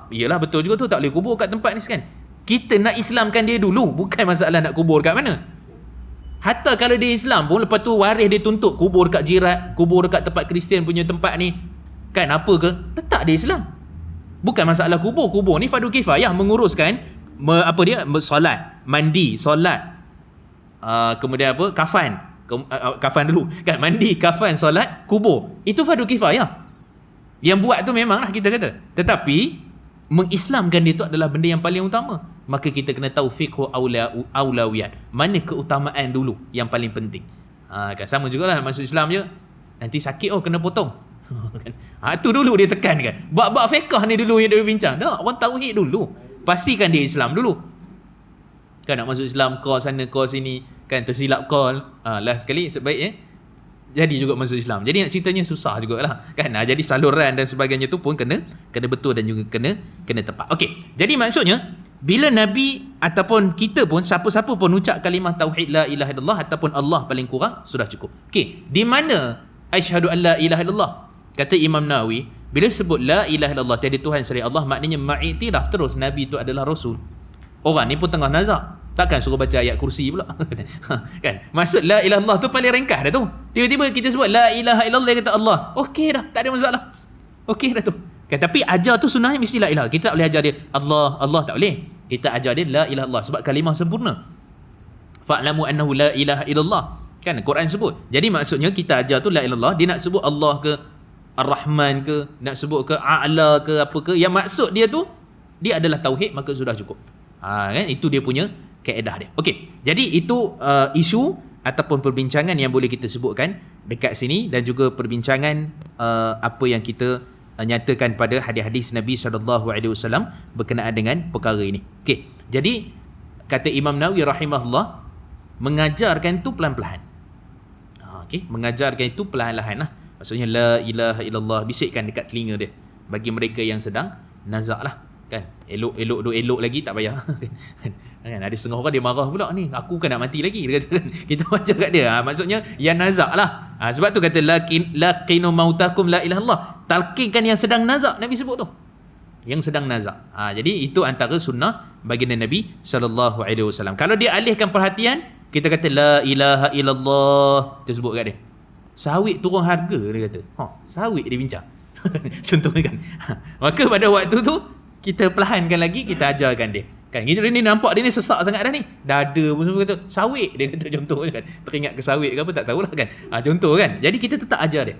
iyalah betul juga tu, tak boleh kubur kat tempat ni kan. Kita nak Islamkan dia dulu, bukan masalah nak kubur kat mana. Hatta kalau dia Islam pun, lepas tu waris dia tuntut kubur dekat jirat, kubur dekat tempat Kristian punya tempat ni kan, apa ke, tetap dia Islam. Bukan masalah kubur ni fardu kifayah menguruskan solat, mandi, solat, kemudian apa, kafan dulu kan, mandi, kafan, solat, kubur, itu fardu kifayah. Yang buat tu memanglah kita kata, tetapi mengislamkan dia tu adalah benda yang paling utama. Maka kita kena tahu fiqhu aulawiyat, mana keutamaan dulu yang paling penting. Kan sama jugalah masuk Islam je, nanti sakit kena potong. Tu dulu dia tekan kan. Bab-bab fiqh ni dulu yang dia bincang. Dah, orang tauhid dulu. Pastikan dia Islam dulu. Kan nak masuk Islam, call sana call sini kan, tersilap call. Last sekali sebaiknya jadi juga masuk Islam. Jadi nak ceritanya susah jugalah kan. Jadi saluran dan sebagainya tu pun kena betul dan juga kena tepat. Okey. Jadi maksudnya bila Nabi ataupun kita pun, siapa-siapa pun ucap kalimah tauhid la ilaha illallah ataupun Allah paling kurang sudah cukup. Okey, di mana asyhadu an la ilaha illallah? Kata Imam Nawawi, bila sebut la ilaha illallah, tiada Tuhan selain Allah, maknanya mengiktiraf terus Nabi itu adalah Rasul. Orang ni pun tengah nazak, takkan suruh baca ayat kursi pula. Kan? Maksud la ilaha illallah tu paling ringkas dah tu. Tiba-tiba kita sebut la ilaha illallah, dia kata Allah. Okey dah, tak ada masalah. Okey dah tu. Kan, tapi ajar tu sunnahnya mesti la ilaha. Kita tak boleh ajar dia Allah tak boleh. Kita ajar dia la ilaha illallah sebab kalimah sempurna. Fa'lamu annahu la ilaha illallah. Kan Quran sebut. Jadi maksudnya kita ajar tu la ilaha illallah, dia nak sebut Allah ke Ar-Rahman ke, nak sebut ke A'la ke apa ke, yang maksud dia tu dia adalah tauhid, maka sudah cukup. Kan itu dia punya kaedah dia. Okey. Jadi itu isu ataupun perbincangan yang boleh kita sebutkan dekat sini, dan juga perbincangan apa yang kita nyatakan pada hadis-hadis Nabi SAW berkenaan dengan perkara ini. Okey. Jadi kata Imam Nawawi rahimahullah, mengajarkan itu pelan-pelan. Okey, mengajarkan itu perlahan-lahan lah. Maksudnya la ilaha illallah, bisikkan dekat telinga dia bagi mereka yang sedang nazak lah. Kan, elok lagi tak payah. Kan ada setengah orang dia marah pula, ni aku kan nak mati lagi, dia kata. Kita baca kat dia, maksudnya yang nazak lah. Sebab tu kata laqinu mautakum la ilaha illallah, talqinkan yang sedang nazak, Nabi sebut tu, yang sedang nazak. Jadi itu antara sunnah baginda Nabi SAW. Kalau dia alihkan perhatian, kita kata la ilaha illallah, kita sebut kat dia, sawit turun harga, dia kata. Sawit dia bincang. Contohnya kan. Maka pada waktu tu kita perlahankan lagi, kita ajarkan dia. Kan kita ni nampak dia ni sesak sangat dah ni. Dada pun semua kata sawit, dia kata contohnya kan. Teringat ke sawit ke apa tak tahulah kan. Contoh kan. Jadi kita tetap ajar dia.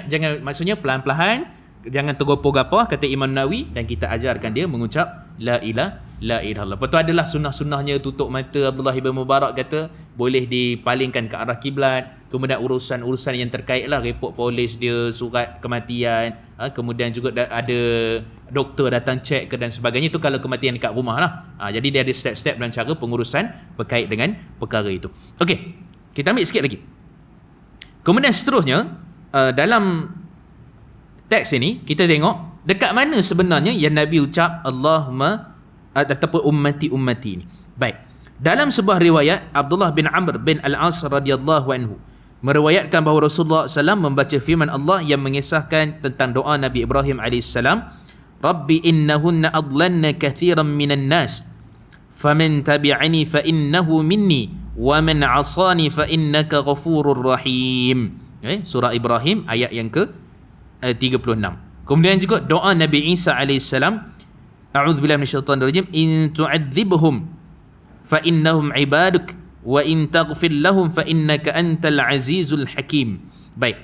Jangan maksudnya perlahan-lahan, jangan tergopoh-gapoh kata Imam Nawawi, dan kita ajarkan dia mengucap la ilaha illallah. Lepas tu adalah sunnah-sunnahnya, tutup mata. Abdullah ibn Mubarak kata boleh dipalingkan ke arah kiblat. Kemudian urusan-urusan yang terkait lah, report polis dia, surat kematian, kemudian juga ada doktor datang cek ke dan sebagainya, itu kalau kematian dekat rumah lah. Jadi dia ada step-step dan cara pengurusan berkait dengan perkara itu. Okey, kita ambil sikit lagi. Kemudian seterusnya, dalam teks ini kita tengok dekat mana sebenarnya yang Nabi ucap Allahumma ataupun ummati ini. Baik, dalam sebuah riwayat, Abdullah bin Amr bin Al-As radhiyallahu anhu meriwayatkan bahawa Rasulullah SAW membaca firman Allah yang mengisahkan tentang doa Nabi Ibrahim AS, Rabbi innahunna adlanna kathiran minan nas faman tabi'ani fa innahu minni wa man 'asani fa innaka ghafurur rahim. Surah Ibrahim ayat yang ke 36. Kemudian juga doa Nabi Isa AS, a'udzubillahi minasyaitonir rajim, in tu'adzibhum fa innahum ibaduk wa in taghfir lahum fa innaka antal azizul hakim. Baik,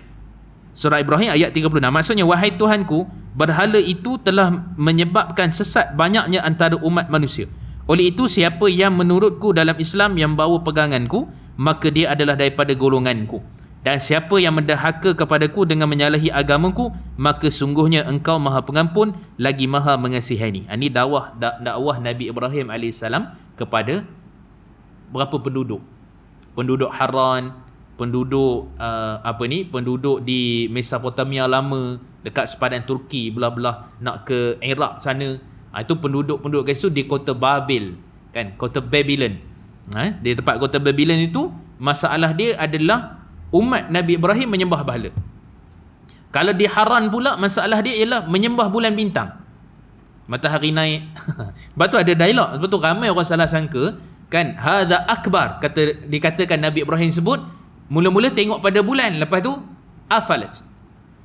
surah Ibrahim ayat 36. Maksudnya, wahai Tuhanku, berhala itu telah menyebabkan sesat banyaknya antara umat manusia. Oleh itu, siapa yang menurutku dalam Islam yang bawa peganganku, maka dia adalah daripada golonganku. Dan siapa yang mendahaka kepadaku dengan menyalahi agamaku, maka sungguhnya engkau maha pengampun lagi maha mengasihani. Ini dakwah Nabi Ibrahim AS kepada berapa penduduk? Penduduk Haran, penduduk penduduk di Mesopotamia lama, dekat sepadan Turki, belah-belah nak ke Iraq sana. Itu penduduk-penduduk guys tu di kota Babil, kan, kota Babylon. Di tempat kota Babylon itu, masalah dia adalah umat Nabi Ibrahim menyembah berhala. Kalau di Haran pula, masalah dia ialah menyembah bulan bintang, matahari naik. Lepas tu ada dialog. Lepas tu ramai orang salah sangka, kan, hadza akbar, dikatakan Nabi Ibrahim sebut, mula-mula tengok pada bulan, lepas tu afalat,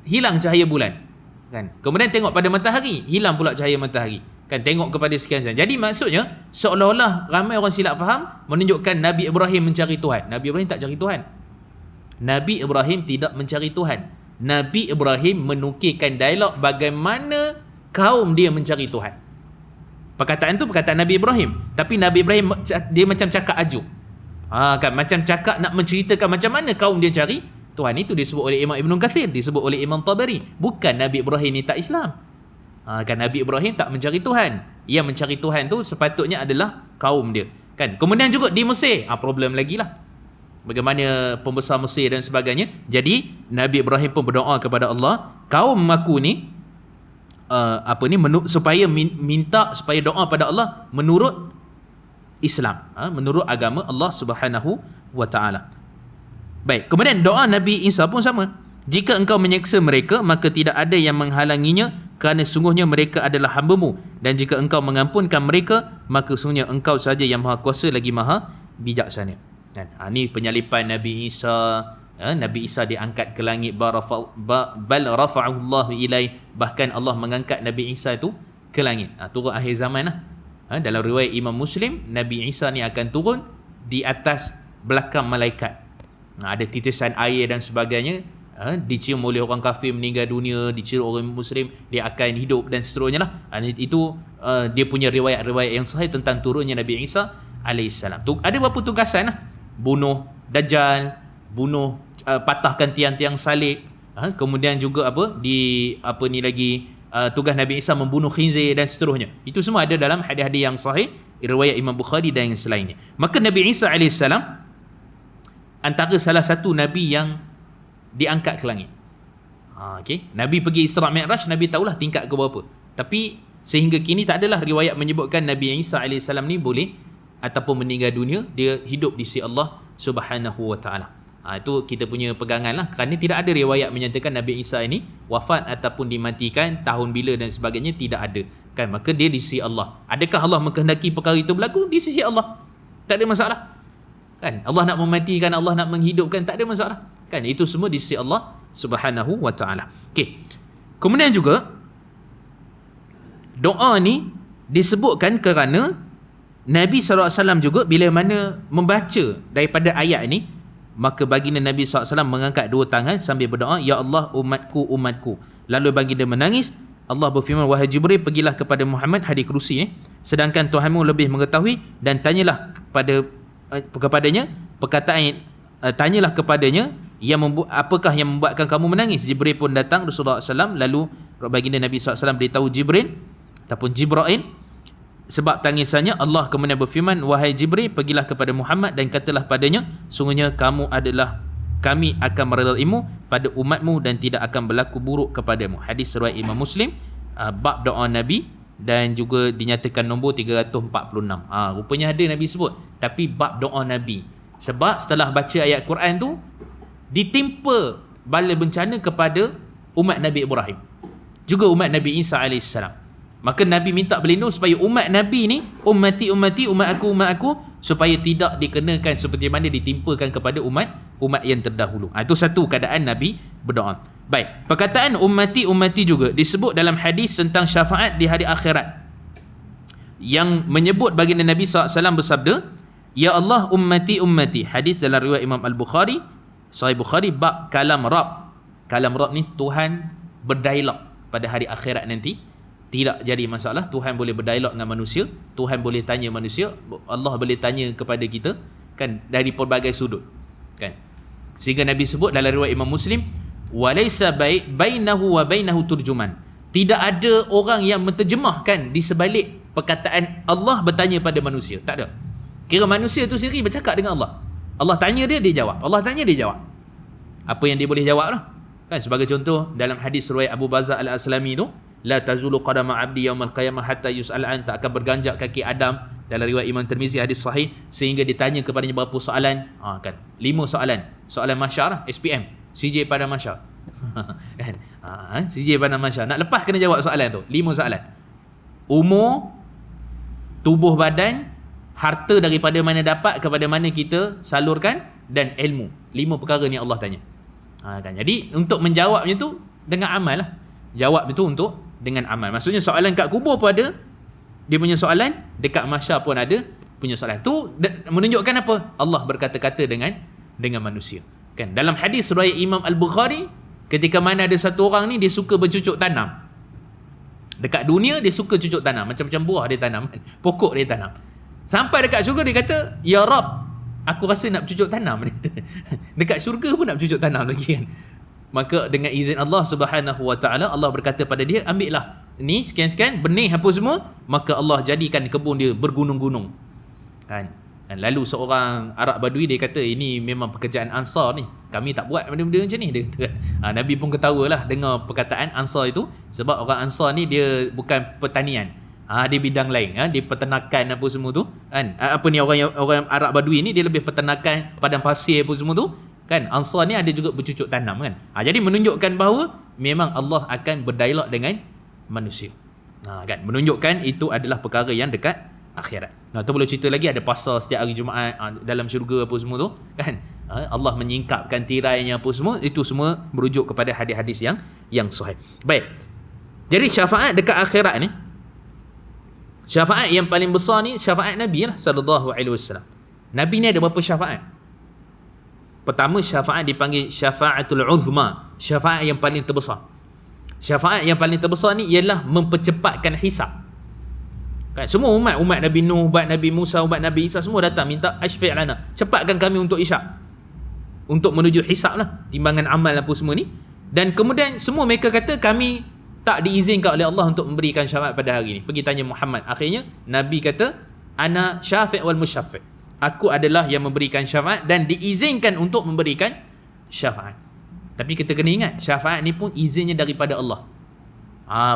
hilang cahaya bulan, kan. Kemudian tengok pada matahari, hilang pula cahaya matahari, kan, tengok kepada sekian-sekian. Jadi maksudnya seolah-olah ramai orang silap faham, menunjukkan Nabi Ibrahim mencari Tuhan. Nabi Ibrahim tak cari Tuhan. Nabi Ibrahim tidak mencari Tuhan. Nabi Ibrahim menukilkan dialog bagaimana kaum dia mencari Tuhan. Perkataan tu perkataan Nabi Ibrahim, tapi Nabi Ibrahim dia macam cakap ajuk. Kan, macam cakap nak menceritakan macam mana kaum dia cari Tuhan. Itu disebut oleh Imam Ibn Kathir, disebut oleh Imam Tabari. Bukan Nabi Ibrahim ni tak Islam. Kan, Nabi Ibrahim tak mencari Tuhan. Yang mencari Tuhan tu sepatutnya adalah kaum dia, kan. Kemudian juga di Mesir, problem lagi lah, bagaimana pembesar Mesir dan sebagainya. Jadi Nabi Ibrahim pun berdoa kepada Allah, kaum aku ni supaya minta supaya doa pada Allah menurut Islam, menurut agama Allah Subhanahu wa taala. Baik, kemudian doa Nabi Isa pun sama. Jika engkau menyeksa mereka, maka tidak ada yang menghalanginya, kerana sungguhnya mereka adalah hamba-Mu, dan jika engkau mengampunkan mereka, maka sungguhnya engkau saja yang maha kuasa lagi maha bijaksana. Kan? Ini penyalipan Nabi Isa. Nabi Isa diangkat ke langit, bal rafa'ahu Allah ilai, bahkan Allah mengangkat Nabi Isa itu ke langit. Turun akhir zaman lah. Dalam riwayat Imam Muslim, Nabi Isa ni akan turun di atas belakang malaikat. Ada titisan air dan sebagainya, dicium oleh orang kafir meninggal dunia, dicium orang Muslim, dia akan hidup dan seterusnya lah. Itu dia punya riwayat-riwayat yang sahih tentang turunnya Nabi Isa alaihissalam. Ada beberapa tugasan lah. Bunuh Dajjal, patahkan tiang-tiang salib, kemudian juga tugas Nabi Isa membunuh khinzir dan seterusnya. Itu semua ada dalam hadis-hadis yang sahih riwayat Imam Bukhari dan yang selainnya. Maka Nabi Isa alaihissalam antara salah satu Nabi yang diangkat ke langit. Okay. Nabi pergi Isra' Mi'raj, Nabi tahulah tingkat ke berapa. Tapi sehingga kini tak adalah riwayat menyebutkan Nabi Isa AS ni boleh ataupun meninggal dunia, dia hidup di sisi Allah Subhanahu wa taala. Itu kita punya pegangan lah, kerana tidak ada riwayat menyatakan Nabi Isa ini wafat ataupun dimatikan, tahun bila dan sebagainya, tidak ada. Kan, maka dia di sisi Allah. Adakah Allah mengkehendaki perkara itu berlaku? Di sisi Allah. Tak ada masalah. Kan, Allah nak mematikan, Allah nak menghidupkan, tak ada masalah. Kan, itu semua di sisi Allah Subhanahu wa taala. Okey. Kemudian juga doa ni disebutkan kerana Nabi SAW juga bila mana membaca daripada ayat ni, maka baginda Nabi SAW mengangkat dua tangan sambil berdoa, Ya Allah, umatku, umatku. Lalu baginda menangis. Allah berfirman, wahai Jibril, pergilah kepada Muhammad, hadis kursi ni, sedangkan Tuhanmu lebih mengetahui, dan tanyalah kepadanya perkataan, tanyalah kepadanya apakah yang membuatkan kamu menangis. Jibril pun datang Rasulullah SAW, lalu baginda Nabi SAW beritahu Jibril ataupun Jibril sebab tangisannya. Allah kemudian berfirman, wahai Jibril, pergilah kepada Muhammad dan katalah padanya, sungguhnya kami akan meredaimu pada umatmu dan tidak akan berlaku buruk kepadamu. Hadis riwayat Imam Muslim, bab doa Nabi, dan juga dinyatakan nombor 346. Rupanya ada Nabi sebut, tapi bab doa Nabi. Sebab setelah baca ayat Quran tu, ditimpa bala bencana kepada umat Nabi Ibrahim, juga umat Nabi Isa AS. Maka Nabi minta berlindung supaya umat Nabi ni, ummati, umat aku, supaya tidak dikenakan seperti mana ditimpakan kepada umat yang terdahulu. Itu satu keadaan Nabi berdoa. Baik, perkataan ummati juga disebut dalam hadis tentang syafaat di hari akhirat, yang menyebut baginda Nabi SAW bersabda, Ya Allah, ummati. Hadis dalam riwayat Imam Al-Bukhari, Sahih Bukhari, bab kalam Rab. Kalam Rab ni Tuhan berdialog pada hari akhirat nanti. Tidak jadi masalah, Tuhan boleh berdialog dengan manusia, Tuhan boleh tanya manusia, Allah boleh tanya kepada kita, kan, dari pelbagai sudut, kan. Sehingga Nabi sebut dalam riwayat Imam Muslim, walaysa bainahu wa bainahu turjuman. Tidak ada orang yang menterjemahkan di sebalik perkataan Allah bertanya pada manusia. Tak ada. Kira manusia tu sendiri bercakap dengan Allah. Allah tanya dia, dia jawab. Allah tanya, dia jawab. Apa yang dia boleh jawab lah. Kan, sebagai contoh dalam hadis riwayat Abu Barzah Al-Aslami tu, la tazulu qadama abdi yaumal qiyamah hatta yus'al an, tak akan berganjak kaki Adam, dalam riwayat Imam Tirmizi hadis sahih, sehingga ditanya kepadanya berapa soalan. Kan, 5 soalan. Soalan mahsyar, SPM, CJ pada mahsyar. Kan, CJ pada mahsyar. Nak lepas kena jawab soalan tu. 5 soalan. Umur, tubuh badan, harta daripada mana dapat, kepada mana kita salurkan, dan ilmu. 5 perkara ni Allah tanya. Kan, jadi untuk menjawabnya tu dengan amal lah. Jawab itu dengan amal. Maksudnya soalan kat kubur pun ada dia punya soalan, dekat mahsyar pun ada punya soalan. Tu menunjukkan apa? Allah berkata-kata dengan manusia. Kan, dalam hadis riwayat Imam Al-Bukhari, ketika mana ada satu orang ni dia suka bercucuk tanam. Dekat dunia dia suka cucuk tanam, macam-macam buah dia tanam, pokok dia tanam. Sampai dekat syurga dia kata, Ya Rab, aku rasa nak bercucuk tanam. Dekat syurga pun nak bercucuk tanam lagi, kan. Maka dengan izin Allah Subhanahu wa taala, Allah berkata pada dia, ambillah ni sekian-sekian benih apa semua, maka Allah jadikan kebun dia bergunung-gunung. Kan? Lalu seorang Arab Badui dia kata, ini memang pekerjaan Ansar ni, kami tak buat benda-benda macam ni, dia kata. Nabi pun ketawalah dengar perkataan Ansar itu, sebab orang Ansar ni dia bukan pertanian, dia bidang lain, dia peternakan apa semua tu kan. Apa ni, orang Arab Badui ni dia lebih peternakan padang pasir apa semua tu kan. Ansar ni ada juga bercucuk tanam kan. Jadi menunjukkan bahawa memang Allah akan berdialog dengan manusia, kan, menunjukkan itu adalah perkara yang dekat akhirat. Tu boleh cerita lagi, ada pasar setiap hari Jumaat dalam syurga apa semua tu kan. Allah menyingkapkan tirainya apa semua, itu semua merujuk kepada hadis-hadis yang sahih. Baik, jadi syafaat dekat akhirat ni, syafaat yang paling besar ni syafaat Nabi lah sallallahu alaihi wasallam. Nabi ni ada berapa syafaat? Pertama, syafaat dipanggil syafaatul uzma, syafaat yang paling terbesar. Syafaat yang paling terbesar ni ialah mempercepatkan hisab. Kan, semua umat Nabi Nuh, umat Nabi Musa, umat Nabi Isa semua datang minta asfi' lana, cepatkan kami untuk hisab, untuk menuju hisab lah, timbangan amal apa semua ni. Dan kemudian semua mereka kata kami tak diizinkan oleh Allah untuk memberikan syafaat pada hari ni. Pergi tanya Muhammad. Akhirnya Nabi kata, ana syafi' wal musyaffi', aku adalah yang memberikan syafaat dan diizinkan untuk memberikan syafaat. Tapi kita kena ingat, syafaat ni pun izinnya daripada Allah.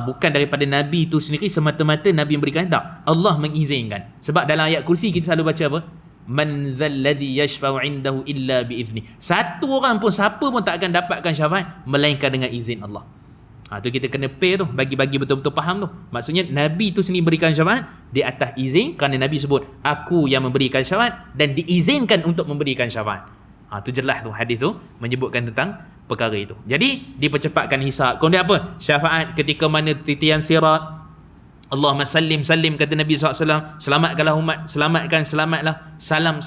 Bukan daripada Nabi itu sendiri semata-mata Nabi memberikan, tak. Allah mengizinkan. Sebab dalam ayat kursi kita selalu baca apa? Man dzalladzi yashfa'u 'indahu illa bi'izni. Satu orang pun, siapa pun tak akan dapatkan syafaat melainkan dengan izin Allah. Tu kita kena pay tu, bagi betul-betul faham tu. Maksudnya Nabi itu sendiri berikan syafaat di atas izin, kerana Nabi sebut aku yang memberikan syafaat dan diizinkan untuk memberikan syafaat. Tu jelas tu, hadis tu menyebutkan tentang perkara itu. Jadi dipercepatkan hisab. Kemudian apa? Syafaat ketika mana titian sirat. Allahumma sallim kata Nabi SAW, selamatkanlah umat, selamatlah, salam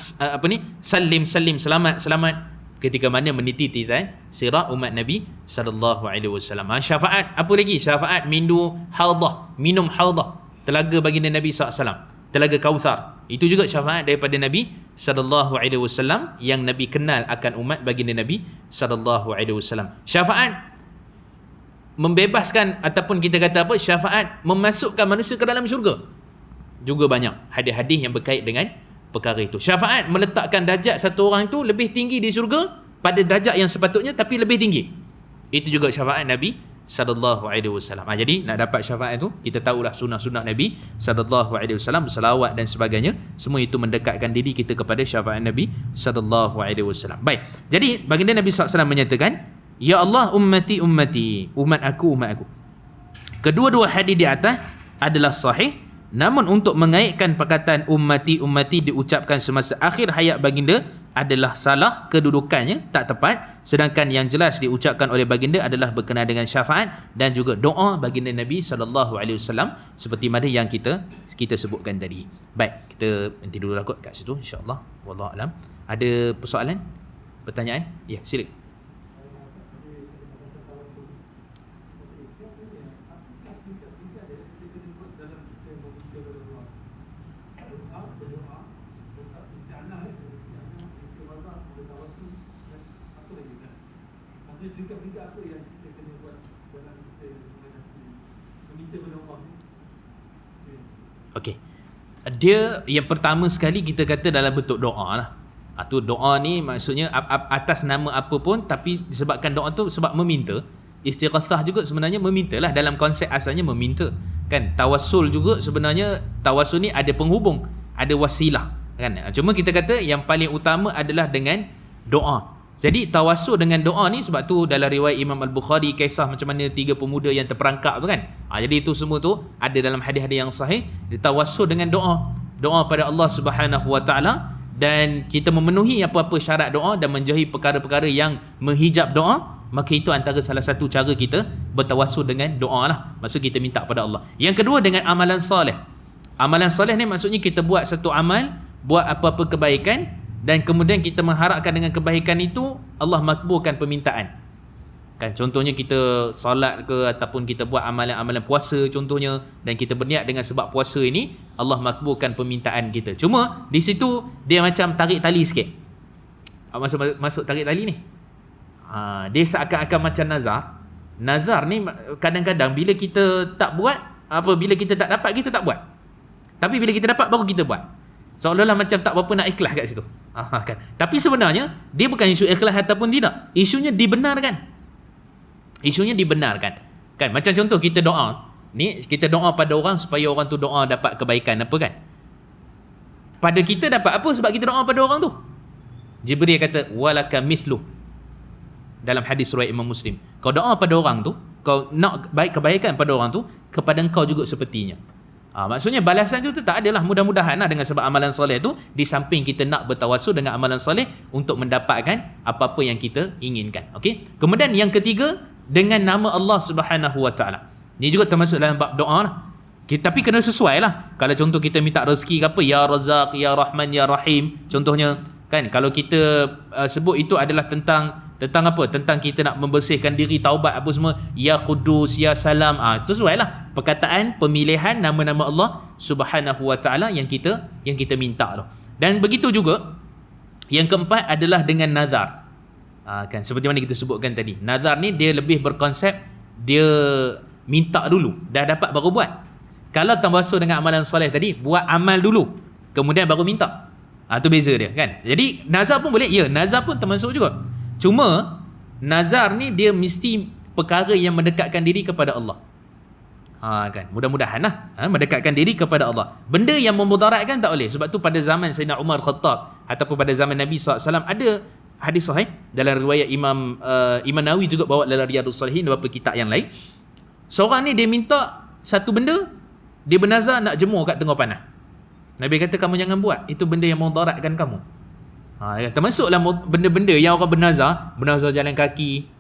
sallim selamat ketika mana meniti titian sirat umat Nabi SAW. Syafaat apa lagi? Syafaat minum haudah, telaga baginda Nabi SAW, telaga Kautsar. Itu juga syafaat daripada Nabi SAW yang Nabi kenal akan umat baginda Nabi SAW. Syafaat membebaskan, ataupun kita kata apa, syafaat memasukkan manusia ke dalam syurga. Juga banyak hadis-hadis yang berkait dengan perkara itu. Syafaat meletakkan darjat satu orang itu lebih tinggi di syurga pada darjat yang sepatutnya, tapi lebih tinggi. Itu juga syafaat Nabi sallallahu alaihi wasallam. Jadi nak dapat syafaat itu, kita tahulah sunnah-sunnah Nabi sallallahu alaihi wasallam, selawat dan sebagainya. Semua itu mendekatkan diri kita kepada syafaat Nabi sallallahu alaihi wasallam. Baik. Jadi baginda Nabi sallallahu alaihi wasallam menyatakan, ya Allah, ummati, umat aku. Kedua-dua hadis di atas adalah sahih, namun untuk mengaitkan perkataan ummati diucapkan semasa akhir hayat baginda adalah salah kedudukannya, tak tepat. Sedangkan yang jelas diucapkan oleh baginda adalah berkenaan dengan syafaat dan juga doa baginda Nabi SAW, seperti mana yang kita sebutkan tadi. Baik, kita nanti dulu lah kot kat situ, insyaAllah. Wallahu alam. Ada persoalan? Pertanyaan? Ya, silakan. Okey. Dia yang pertama sekali kita kata dalam bentuk doa lah. Tu doa ni maksudnya atas nama apa pun, tapi disebabkan doa tu sebab meminta. Istighatsah juga sebenarnya meminta lah, dalam konsep asalnya meminta. Kan, tawassul juga sebenarnya, tawassul ni ada penghubung, ada wasilah kan. Cuma kita kata yang paling utama adalah dengan doa. Jadi tawassul dengan doa ni, sebab tu dalam riwayat Imam Al-Bukhari kisah macam mana 3 pemuda yang terperangkap tu kan. Jadi itu semua tu ada dalam hadis-hadis yang sahih. Ditawassul dengan doa pada Allah Subhanahu Wa Taala, dan kita memenuhi apa-apa syarat doa dan menjauhi perkara-perkara yang menghijab doa, maka itu antara salah satu cara kita bertawassul dengan doa lah. Maksud kita minta pada Allah. Yang kedua dengan amalan soleh. Amalan soleh ni maksudnya kita buat satu amal, buat apa-apa kebaikan, dan kemudian kita mengharapkan dengan kebaikan itu Allah makbulkan permintaan. Kan, contohnya kita solat ke, ataupun kita buat amalan-amalan puasa contohnya, dan kita berniat dengan sebab puasa ini Allah makbulkan permintaan kita. Cuma di situ dia macam tarik tali sikit. Masuk tarik tali ni. Dia seakan-akan macam nazar. Nazar ni kadang-kadang bila kita tak buat, bila kita tak dapat, kita tak buat. Tapi bila kita dapat baru kita buat. Seolah-olah macam tak berapa nak ikhlas kat situ. Kan. Tapi sebenarnya dia bukan isu ikhlas ataupun tidak. Isunya dibenarkan. Isunya dibenarkan. Kan macam contoh kita doa. Ni kita doa pada orang supaya orang tu doa dapat kebaikan apa kan? Pada kita dapat apa sebab kita doa pada orang tu? Jibril kata walaka mithlu. Dalam hadis riwayat Imam Muslim. Kau doa pada orang tu, kau nak kebaikan pada orang tu, kepada engkau juga sepertinya. Maksudnya balasan tu tak adalah mudah-mudahan dengan sebab amalan soleh tu, di samping kita nak bertawasul dengan amalan soleh untuk mendapatkan apa-apa yang kita inginkan. Okey. Kemudian yang ketiga, dengan nama Allah Subhanahu Wa Taala. Ini juga termasuk dalam bab doa lah. Tapi kena sesuai lah. Kalau contoh kita minta rezeki ke apa, Ya Razak, Ya Rahman, Ya Rahim, contohnya kan, kalau kita sebut itu adalah tentang apa? Tentang kita nak membersihkan diri, taubat apa semua, Ya Qudus, Ya Salam. Sesuai lah perkataan, pemilihan nama-nama Allah Subhanahu Wa Taala yang kita minta tu. Dan begitu juga yang keempat adalah dengan nazar. Kan seperti mana kita sebutkan tadi. Nazar ni dia lebih berkonsep dia minta dulu, dah dapat baru buat. Kalau termasuk dengan amalan soleh tadi, buat amal dulu, kemudian baru minta. Tu beza dia kan. Jadi nazar pun boleh, ya, nazar pun termasuk juga. Cuma nazar ni dia mesti perkara yang mendekatkan diri kepada Allah. Kan, mudah-mudahan lah mendekatkan diri kepada Allah. Benda yang memudaratkan tak boleh. Sebab tu pada zaman Sayyidina Umar Khattab ataupun pada zaman Nabi SAW ada hadis sahih dalam riwayat Imam Nawawi juga bawa dalam Riyadhus Shalihin dan beberapa kitab yang lain. Seorang ni dia minta satu benda, dia bernazar nak jemur kat tengah panas. Nabi kata kamu jangan buat, itu benda yang memudaratkan kamu. Termasuklah benda-benda yang orang bernazar jalan kaki,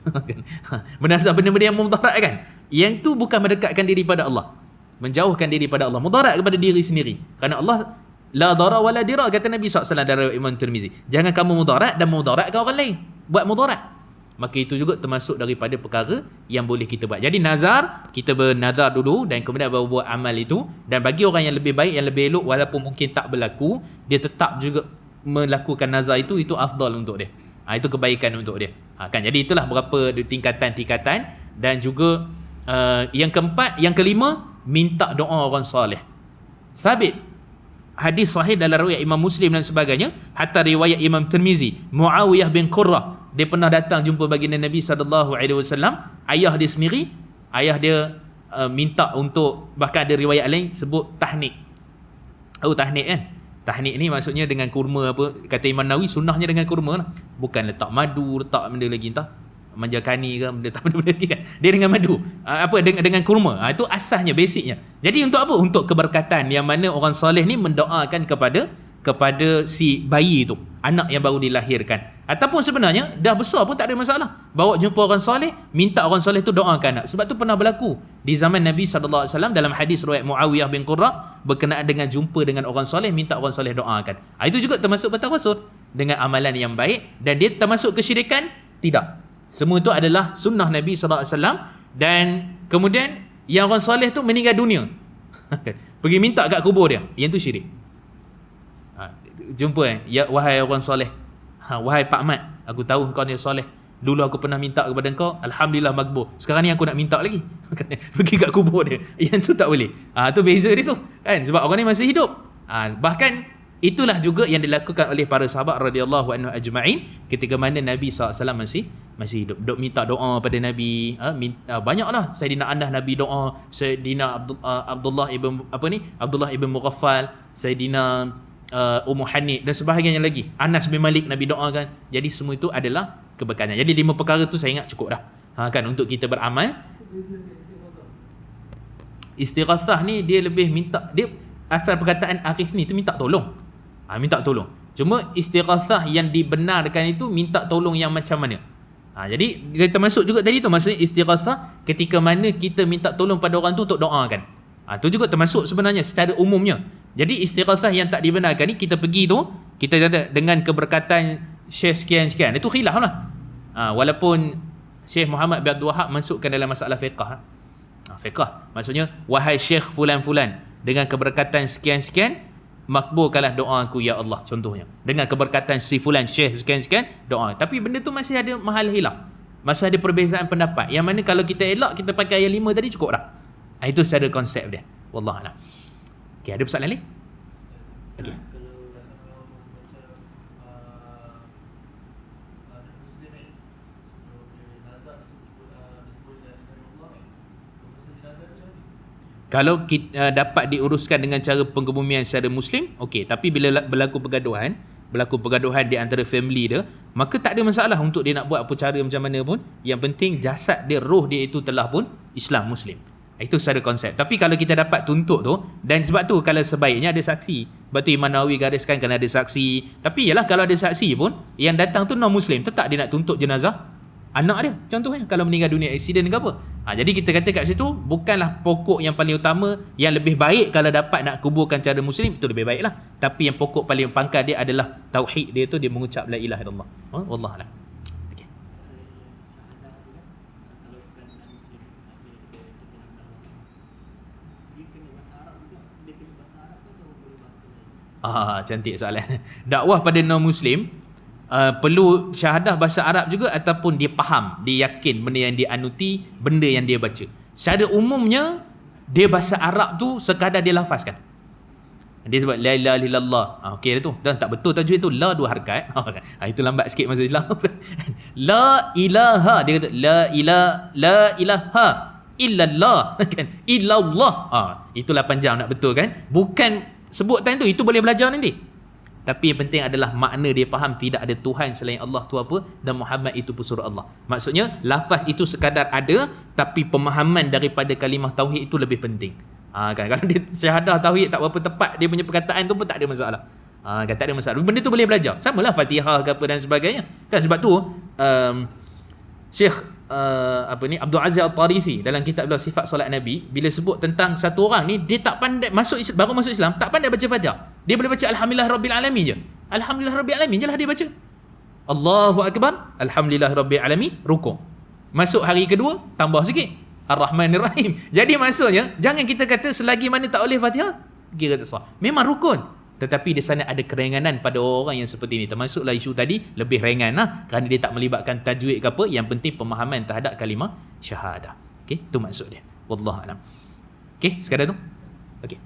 bernazar benda-benda yang memudaratkan. Yang tu bukan mendekatkan diri pada Allah, menjauhkan diri pada Allah, mudarat kepada diri sendiri. Kerana Allah la dara wala dira, kata Nabi SAW dari Imam Tirmizi. Jangan kamu mudarat dan mudaratkan orang lain, buat mudarat. Maka itu juga termasuk daripada perkara yang boleh kita buat. Jadi nazar, kita bernazar dulu dan kemudian baru buat amal itu. Dan bagi orang yang lebih baik, yang lebih elok, walaupun mungkin tak berlaku, dia tetap juga melakukan nazar itu afdal untuk dia. Itu kebaikan untuk dia. Kan, jadi itulah berapa tingkatan-tingkatan. Dan juga yang keempat, yang kelima, minta doa orang soleh. Sabit hadis sahih dalam riwayat Imam Muslim dan sebagainya, hatta riwayat Imam Tirmizi, Muawiyah bin Qurrah, dia pernah datang jumpa baginda Nabi SAW, ayah dia sendiri, ayah dia minta untuk, bahkan ada riwayat lain sebut tahnik. Tahnik kan, tahnik ni maksudnya dengan kurma apa, kata Imam Nawawi sunnahnya dengan kurma lah. Bukan letak madu, letak benda lagi entah manjakani ke benda tak benda lagi kan, dia dengan madu, dengan kurma. Itu asasnya, basicnya. Jadi untuk apa? Untuk keberkatan, yang mana orang soleh ni mendoakan kepada si bayi tu, anak yang baru dilahirkan, ataupun sebenarnya dah besar pun tak ada masalah, bawa jumpa orang soleh, minta orang soleh tu doakan anak. Sebab tu pernah berlaku di zaman Nabi SAW dalam hadis riwayat Muawiyah bin Qurrah berkenaan dengan jumpa dengan orang soleh, minta orang soleh doakan. Itu juga termasuk bertawasul dengan amalan yang baik. Dan dia termasuk kesyirikan? Tidak. Semua itu adalah sunnah Nabi SAW. Dan kemudian yang orang soleh tu meninggal dunia, pergi minta kat kubur dia, yang tu syirik. Jumpa ya, wahai orang soleh, wahai Pak Mat, aku tahu kau ni soleh, dulu aku pernah minta kepada kau, alhamdulillah makbul, sekarang ni aku nak minta lagi. Pergi kat kubur dia, yang tu tak boleh. Tu beza dia tu kan, sebab orang ni masih hidup. Bahkan itulah juga yang dilakukan oleh para sahabat radhiyallahu anhu ajma'in ketika mana Nabi SAW masih hidup. Dok minta doa pada Nabi. Banyaklah Sayyidina Anas Nabi doa, Sayyidina Abdullah ibn Mughaffal, Sayyidina Ummu Hanif dan sebagainya lagi. Anas bin Malik Nabi doakan. Jadi semua itu adalah keberkatan. Jadi 5 perkara tu saya ingat cukup dah. Kan untuk kita beramal. Istighatsah ni dia lebih minta, dia asal perkataan Arif ni tu minta tolong. Minta tolong. Cuma istighatsah yang dibenarkan itu minta tolong yang macam mana? Jadi kita masuk juga tadi tu, maksudnya istighatsah ketika mana kita minta tolong pada orang tu untuk doakan. Tu juga termasuk sebenarnya secara umumnya. Jadi istighatsah yang tak dibenarkan ni, kita pergi tu, kita kata dengan keberkatan Syekh sekian-sekian. Itu khilaf lah. Walaupun Syekh Muhammad bin Abdul Wahab masukkan dalam masalah fiqah. Fiqah maksudnya, wahai Syekh fulan-fulan, dengan keberkatan sekian-sekian, makbulkanlah doa aku ya Allah, contohnya. Dengan keberkatan si fulan Syekh sekian-sekian, doa. Tapi benda tu masih ada mahal hilaf, masih ada perbezaan pendapat, yang mana kalau kita elak, kita pakai ayat 5 tadi cukup dah. Itu secara konsep dia. Wallahualam. Okey, ada persoalan lain? Okey. Kalau Kalau kita dapat diuruskan dengan cara pengkebumian secara Muslim, okey. Tapi bila berlaku pergaduhan di antara family dia, maka tak ada masalah untuk dia nak buat apa cara macam mana pun. Yang penting jasad dia, roh dia itu telah pun Islam Muslim. Itu secara konsep. Tapi kalau kita dapat tuntut tu, dan sebab tu kalau sebaiknya ada saksi. Sebab tu Imam Nawawi gariskan kena ada saksi. Tapi yalah, kalau ada saksi pun, yang datang tu non-Muslim, tetap dia nak tuntut jenazah anak dia. Contohnya kalau meninggal dunia aksiden ke apa. Jadi kita kata kat situ, bukanlah pokok yang paling utama. Yang lebih baik kalau dapat nak kuburkan cara Muslim, itu lebih baik lah. Tapi yang pokok paling pangkat dia adalah tauhid dia tu, dia mengucap la ilaha illallah. Wallahualam. Cantik soalan. Dakwah pada non-Muslim perlu syahadah bahasa Arab juga ataupun dia faham, dia yakin benda yang dia anuti, benda yang dia baca. Secara umumnya dia bahasa Arab tu sekadar dia lafazkan. Dia sebut la ilaha illallah. Okey dah tu. Dan tak betul tajwid tu, la 2 harakat. Itu lambat sikit masuk Islam. La ilaha, dia kata la ilaha illallah kan. Illallah. Itulah panjang nak betul kan. Bukan sebutan tu, itu boleh belajar nanti. Tapi yang penting adalah makna dia faham tidak ada Tuhan selain Allah tu apa, dan Muhammad itu pesuruh Allah. Maksudnya lafaz itu sekadar ada, tapi pemahaman daripada kalimah tauhid itu lebih penting. Kan kalau dia syahadah tauhid tak berapa tepat dia punya perkataan tu pun tak ada masalah. Kan tak ada masalah. Benda tu boleh belajar. Samalah Fatihah ke apa dan sebagainya. Kan sebab tu Syekh Abdul Aziz Al-Tarifi dalam kitab beliau Sifat Solat Nabi, bila sebut tentang satu orang ni, dia tak pandai baru masuk Islam, tak pandai baca Fatihah. Dia boleh baca Alhamdulillah Rabbil Alamin je. Alhamdulillah Rabbil Alamin je lah dia baca. Allahu Akbar, Alhamdulillah Rabbil Alamin, rukuk. Masuk hari kedua, tambah sikit, Ar-Rahmanir Rahim. Jadi maksudnya, jangan kita kata selagi mana tak boleh Fatihah, kira tak sah. Memang rukun. Tetapi di sana ada keringanan pada orang yang seperti ini. Termasuklah isu tadi, lebih ringan lah. Kerana dia tak melibatkan tajwid ke apa. Yang penting pemahaman terhadap kalimah syahadah. Okey, itu maksud dia. Wallahualam. Okey, sekadar tu. Okey.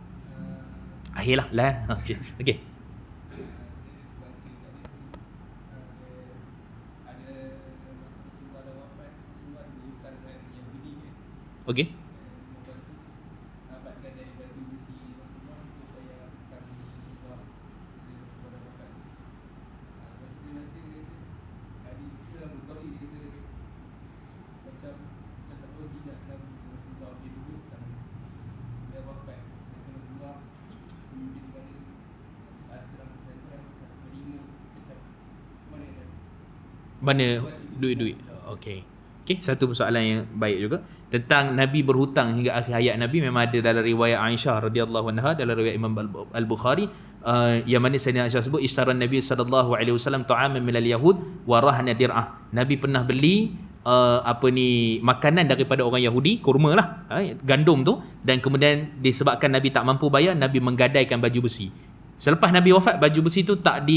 Akhirlah lah. Okey. Okey. Mana duit-duit. Okey. Okey, satu persoalan yang baik juga tentang Nabi berhutang hingga akhir hayat Nabi. Memang ada dalam riwayat Aisyah radhiyallahu anha, dalam riwayat Imam Al-Bukhari, yang mana Sayyidina Aisyah sebut isyarat Nabi sallallahu alaihi wasallam ta'aman minal yahud wa rahna dir'ah. Nabi pernah beli makanan daripada orang Yahudi, kurma lah, gandum tu, dan kemudian disebabkan Nabi tak mampu bayar, Nabi menggadaikan baju besi. Selepas Nabi wafat, baju besi tu tak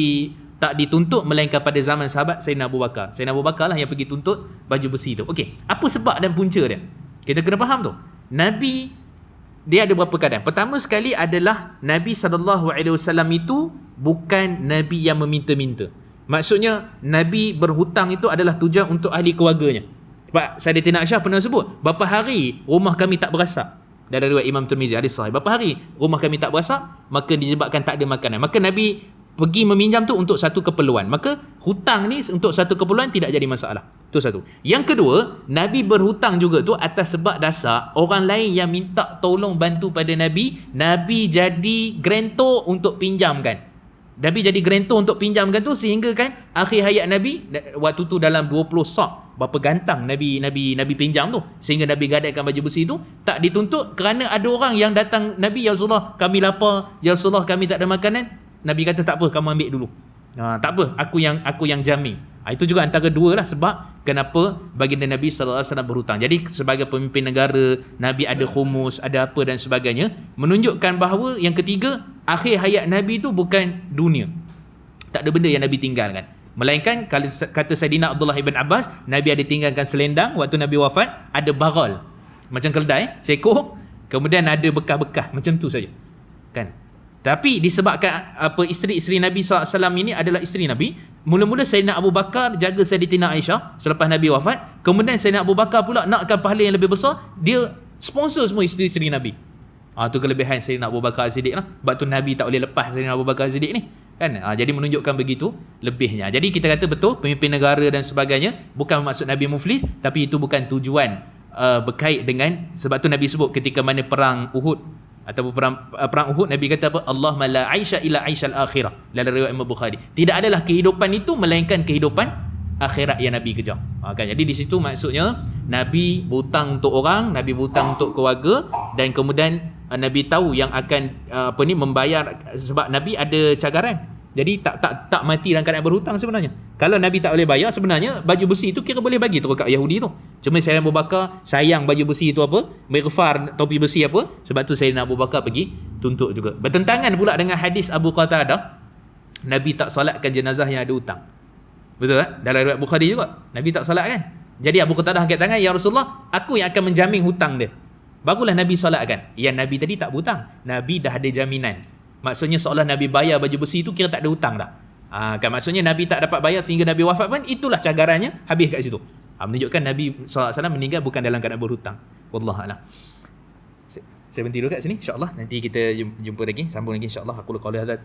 dituntut, melainkan pada zaman sahabat Sayyidina Abu Bakar. Sayyidina Abu Bakar lah yang pergi tuntut baju besi tu. Okey, apa sebab dan punca dia? Kita kena faham tu. Nabi, dia ada berapa keadaan. Pertama sekali adalah Nabi SAW itu bukan Nabi yang meminta-minta. Maksudnya Nabi berhutang itu adalah tujuan untuk ahli keluarganya. Sebab Sayyidatina Aisyah pernah sebut, berapa hari rumah kami tak berasap. Dalam riwayat Imam Tirmizi, hadis sahih. Berapa hari rumah kami tak berasap, maka disebabkan tak ada makanan. Maka Nabi pergi meminjam tu untuk satu keperluan. Maka hutang ni untuk satu keperluan tidak jadi masalah. Itu satu. Yang kedua, Nabi berhutang juga tu atas sebab dasar orang lain yang minta tolong bantu pada Nabi, Nabi jadi grantor untuk pinjamkan. Nabi jadi grantor untuk pinjamkan tu, sehingga kan akhir hayat Nabi, waktu tu dalam 20 sak, berapa gantang Nabi pinjam tu, sehingga Nabi gadaikan baju besi tu, tak dituntut kerana ada orang yang datang, Nabi, ya Rasulullah kami lapar, ya Rasulullah kami tak ada makanan. Nabi kata tak apa, kamu ambil dulu. Tak apa, aku yang jamin. Itu juga antara dua lah sebab kenapa baginda Nabi SAW berhutang. Jadi sebagai pemimpin negara, Nabi ada khumus, ada apa dan sebagainya, menunjukkan bahawa yang ketiga, akhir hayat Nabi tu bukan dunia. Tak ada benda yang Nabi tinggalkan. Melainkan kalau kata Saidina Abdullah ibn Abbas, Nabi ada tinggalkan selendang waktu Nabi wafat, ada baral macam keldai, seekor, kemudian ada bekas-bekas macam tu saja. Kan? Tapi disebabkan isteri-isteri Nabi SAW ini adalah isteri Nabi, mula-mula Sayyidina Abu Bakar jaga Sayyidatina Aisyah selepas Nabi wafat. Kemudian Sayyidina Abu Bakar pula nakkan pahala yang lebih besar, dia sponsor semua isteri-isteri Nabi. Tu kelebihan Sayyidina Abu Bakar As-Siddiq lah. Sebab tu Nabi tak boleh lepas Sayyidina Abu Bakar As-Siddiq ni. Kan? Jadi menunjukkan begitu lebihnya. Jadi kita kata betul pemimpin negara dan sebagainya bukan maksud Nabi muflis, tapi itu bukan tujuan berkait dengan, sebab tu Nabi sebut ketika mana perang Uhud ataupun perang Uhud, Nabi kata apa? Allahumma la aisha illa aishal akhirah. Dalam riwayat Imam Bukhari, tidak adalah kehidupan itu melainkan kehidupan akhirat yang Nabi kejar. Kan? Jadi di situ maksudnya Nabi berhutang untuk orang, Nabi berhutang untuk keluarga, dan kemudian Nabi tahu yang akan membayar, sebab Nabi ada cagaran. Jadi tak mati dalam keadaan berhutang sebenarnya. Kalau Nabi tak boleh bayar, sebenarnya baju besi itu kira boleh bagi terus kat Yahudi tu. Cuma Sayyidina Abu Bakar sayang baju besi itu apa? Mighfar, topi besi apa? Sebab tu Sayyidina Abu Bakar pergi tuntut juga. Bertentangan pula dengan hadis Abu Qatadah, Nabi tak solatkan jenazah yang ada hutang. Betul tak? Dalam riwayat Bukhari juga, Nabi tak solat kan. Jadi Abu Qatadah angkat tangan, ya Rasulullah, aku yang akan menjamin hutang dia. Barulah Nabi solatkan. Yang Nabi tadi tak berhutang, Nabi dah ada jaminan. Maksudnya seolah Nabi bayar baju besi itu kira tak ada hutang dah. Kan maksudnya Nabi tak dapat bayar sehingga Nabi wafat pun, itulah cagarannya, habis kat situ. Menunjukkan Nabi SAW meninggal bukan dalam keadaan berhutang. Wallahu a'lam. Saya berhenti dulu kat sini, insya-Allah. Nanti kita jumpa lagi, sambung lagi insya-Allah. Aku qauli hadza,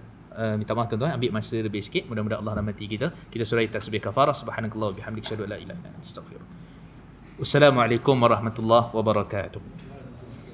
minta maaf tuan-tuan, ambil masa lebih sikit. Mudah-mudahan Allah rahmati kita. Kita surah tasbih kafarah, subhanakallah wa bihamdika, asyhadu an la ilaha illa anta, astaghfiruka. Wassalamualaikum warahmatullahi wabarakatuh.